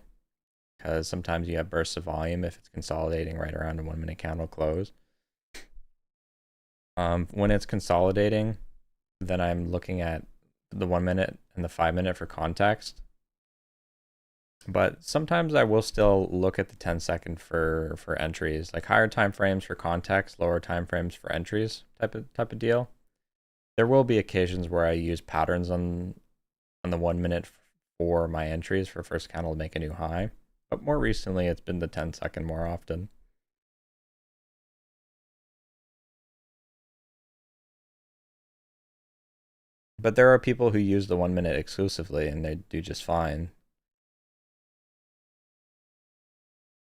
because sometimes you have bursts of volume if it's consolidating right around a 1 minute candle close. When it's consolidating, then I'm looking at the 1 minute and the 5 minute for context. But sometimes I will still look at the 10-second for entries, like higher time frames for context, lower time frames for entries type of deal. There will be occasions where I use patterns on the 1 minute for my entries for first candle to make a new high. But more recently, it's been the 10-second more often. But there are people who use the 1 minute exclusively and they do just fine.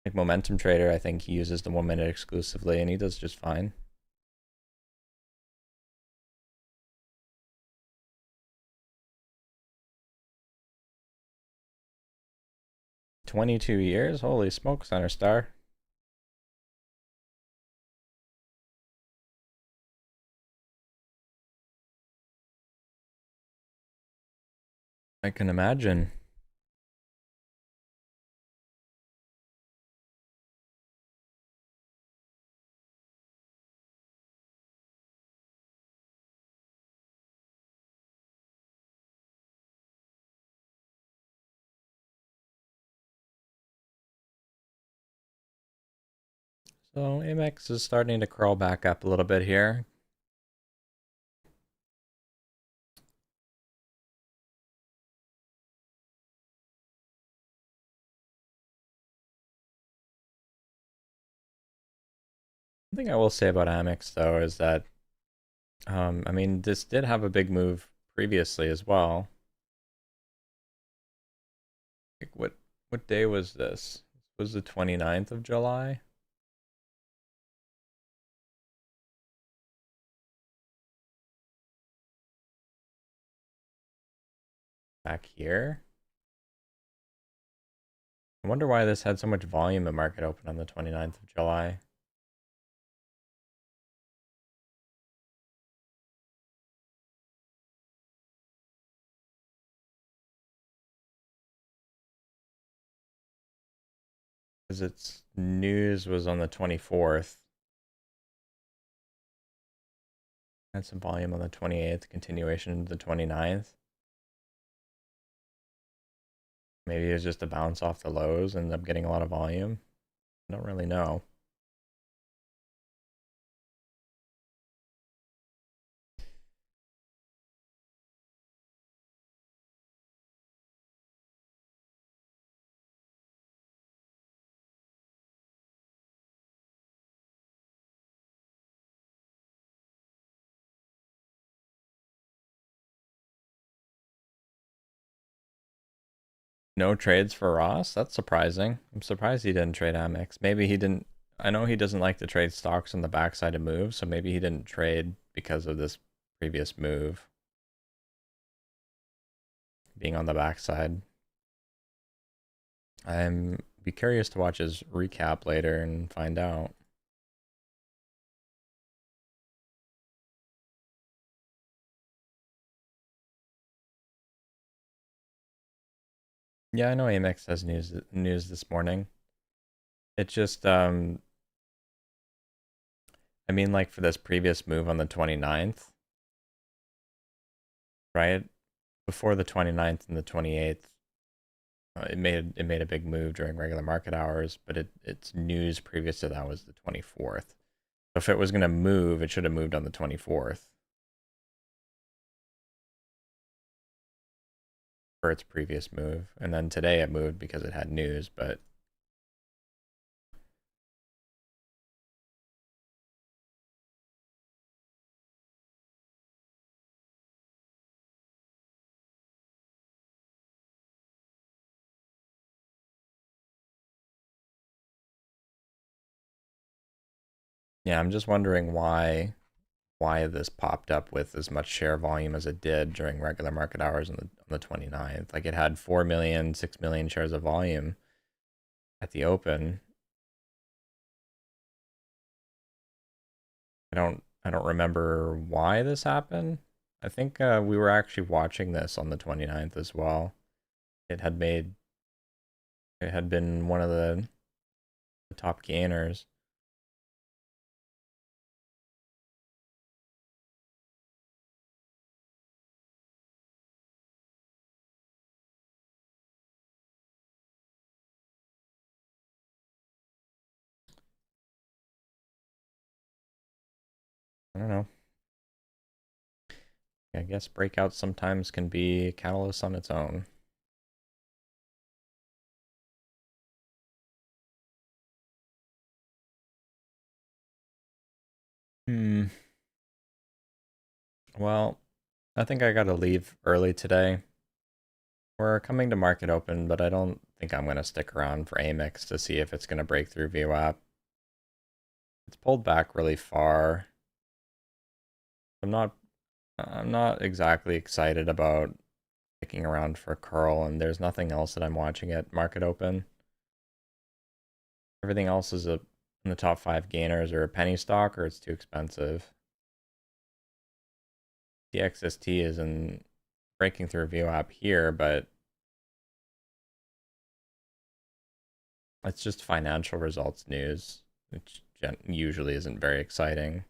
Like Momentum Trader, I think he uses the 1 minute exclusively and he does just fine. $22? Holy smoke, Center Star. I can imagine. So Amex is starting to crawl back up a little bit here. One thing I will say about Amex though is that, I mean, this did have a big move previously as well. Like what day was this? This was the 29th of July? Back here? I wonder why this had so much volume at market open on the 29th of July. Because its news was on the 24th. Had some volume on the 28th, continuation to the 29th. Maybe it was just a bounce off the lows and ended up getting a lot of volume. I don't really know. No trades for Ross? That's surprising. I'm surprised he didn't trade Amex. Maybe he didn't. I know he doesn't like to trade stocks on the backside of moves, so maybe he didn't trade because of this previous move being on the backside. I'm be curious to watch his recap later and find out. Yeah, I know Amex has news this morning. It just I mean, like for this previous move on the 29th, right? Before the 29th and the 28th, it made a big move during regular market hours, but its news previous to that was the 24th. So if it was going to move, it should have moved on the 24th for its previous move. And then today it moved because it had news, but yeah, I'm just wondering why this popped up with as much share volume as it did during regular market hours on the 29th. Like it had 4 million, 6 million shares of volume at the open. I don't remember why this happened. I think we were actually watching this on the 29th as well. It had made, it had been one of the top gainers. I don't know. I guess breakout sometimes can be a catalyst on its own. Well, I think I gotta leave early today. We're coming to market open, but I don't think I'm gonna stick around for AMEX to see if it's gonna break through VWAP. It's pulled back really far. I'm not exactly excited about sticking around for curl, and there's nothing else that I'm watching at market open. Everything else is in the top 5 gainers or a penny stock, or it's too expensive. The XST is in breaking through VWAP here, but it's just financial results news, which usually isn't very exciting.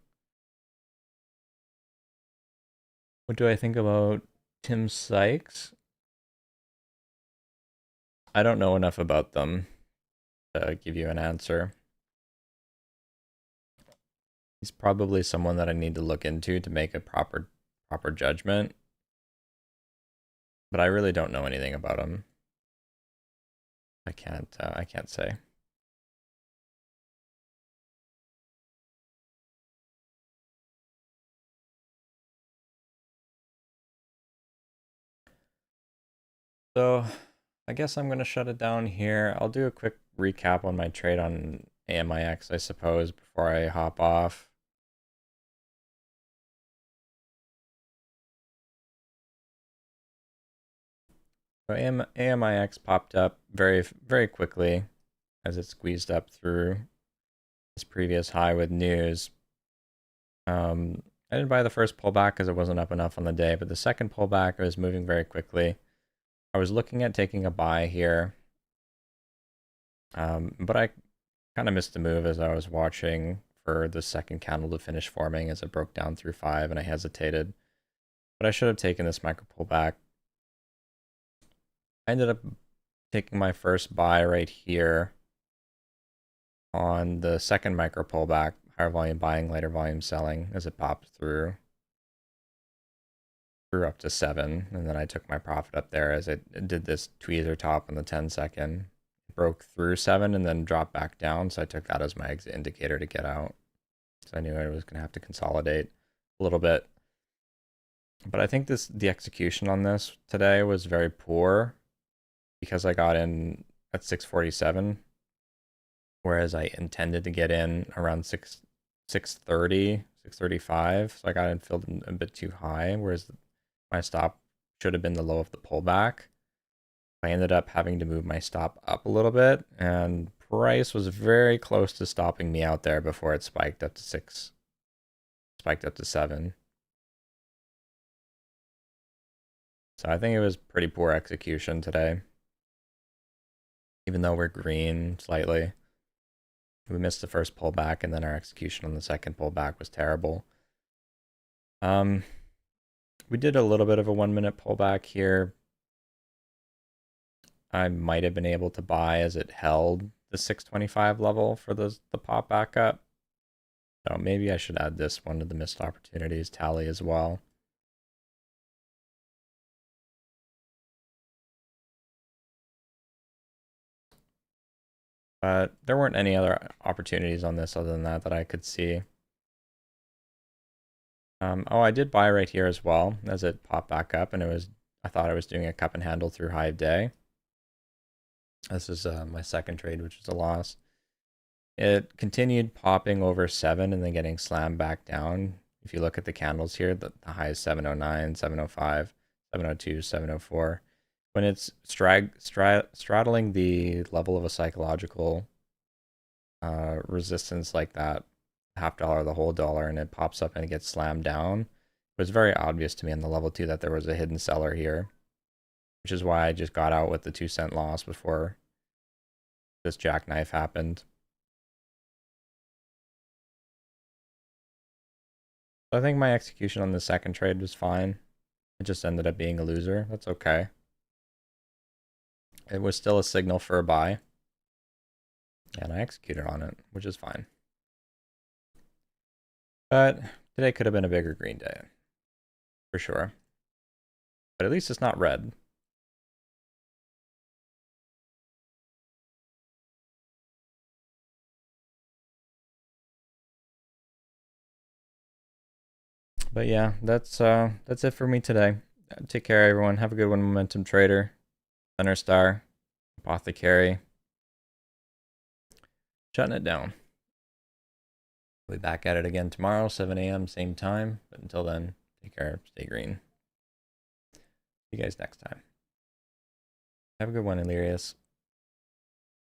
What do I think about Tim Sykes? I don't know enough about them to give you an answer. He's probably someone that I need to look into to make a proper judgment. But I really don't know anything about him. I can't say. So I guess I'm gonna shut it down here. I'll do a quick recap on my trade on AMIX, I suppose, before I hop off. So AMIX popped up very quickly as it squeezed up through this previous high with news. I didn't buy the first pullback because it wasn't up enough on the day, but the second pullback it was moving very quickly. I was looking at taking a buy here, but I kind of missed the move as I was watching for the second candle to finish forming as it broke down through 5, and I hesitated. But I should have taken this micro pullback. I ended up taking my first buy right here on the second micro pullback, higher volume buying, later volume selling as it popped through up to 7, and then I took my profit up there as it did this tweezer top on the 10-second. Broke through 7 and then dropped back down, so I took that as my exit indicator to get out. So I knew I was going to have to consolidate a little bit. But I think the execution on this today was very poor because I got in at 647, whereas I intended to get in around 630, 635. So I got in filled a bit too high, whereas my stop should have been the low of the pullback. I ended up having to move my stop up a little bit, and price was very close to stopping me out there before it spiked up to 6, spiked up to 7. So I think it was pretty poor execution today. Even though we're green slightly. We missed the first pullback, and then our execution on the second pullback was terrible. We did a little bit of a 1-minute pullback here. I might have been able to buy as it held the 625 level for the pop back up. So maybe I should add this one to the missed opportunities tally as well. But there weren't any other opportunities on this other than that I could see. Oh, I did buy right here as well as it popped back up, and I thought I was doing a cup and handle through high of day. This is my second trade, which was a loss. It continued popping over 7 and then getting slammed back down. If you look at the candles here, the high is 709, 705, 702, 704. When it's straddling the level of a psychological resistance like that, $0.50, the whole dollar, and it pops up and it gets slammed down, It was very obvious to me on the level 2 that there was a hidden seller here, which is why I just got out with the 2-cent loss before this jackknife happened. I think my execution on the second trade was fine. It just ended up being a loser. That's okay. It was still a signal for a buy. And I executed on it, which is fine. But today could have been a bigger green day. For sure. But at least it's not red. But yeah, that's it for me today. Take care, everyone. Have a good one, Momentum Trader, Center Star, Apothecary. Shutting it down. We'll be back at it again tomorrow, 7 a.m., same time. But until then, take care, stay green. See you guys next time. Have a good one, Illyrius.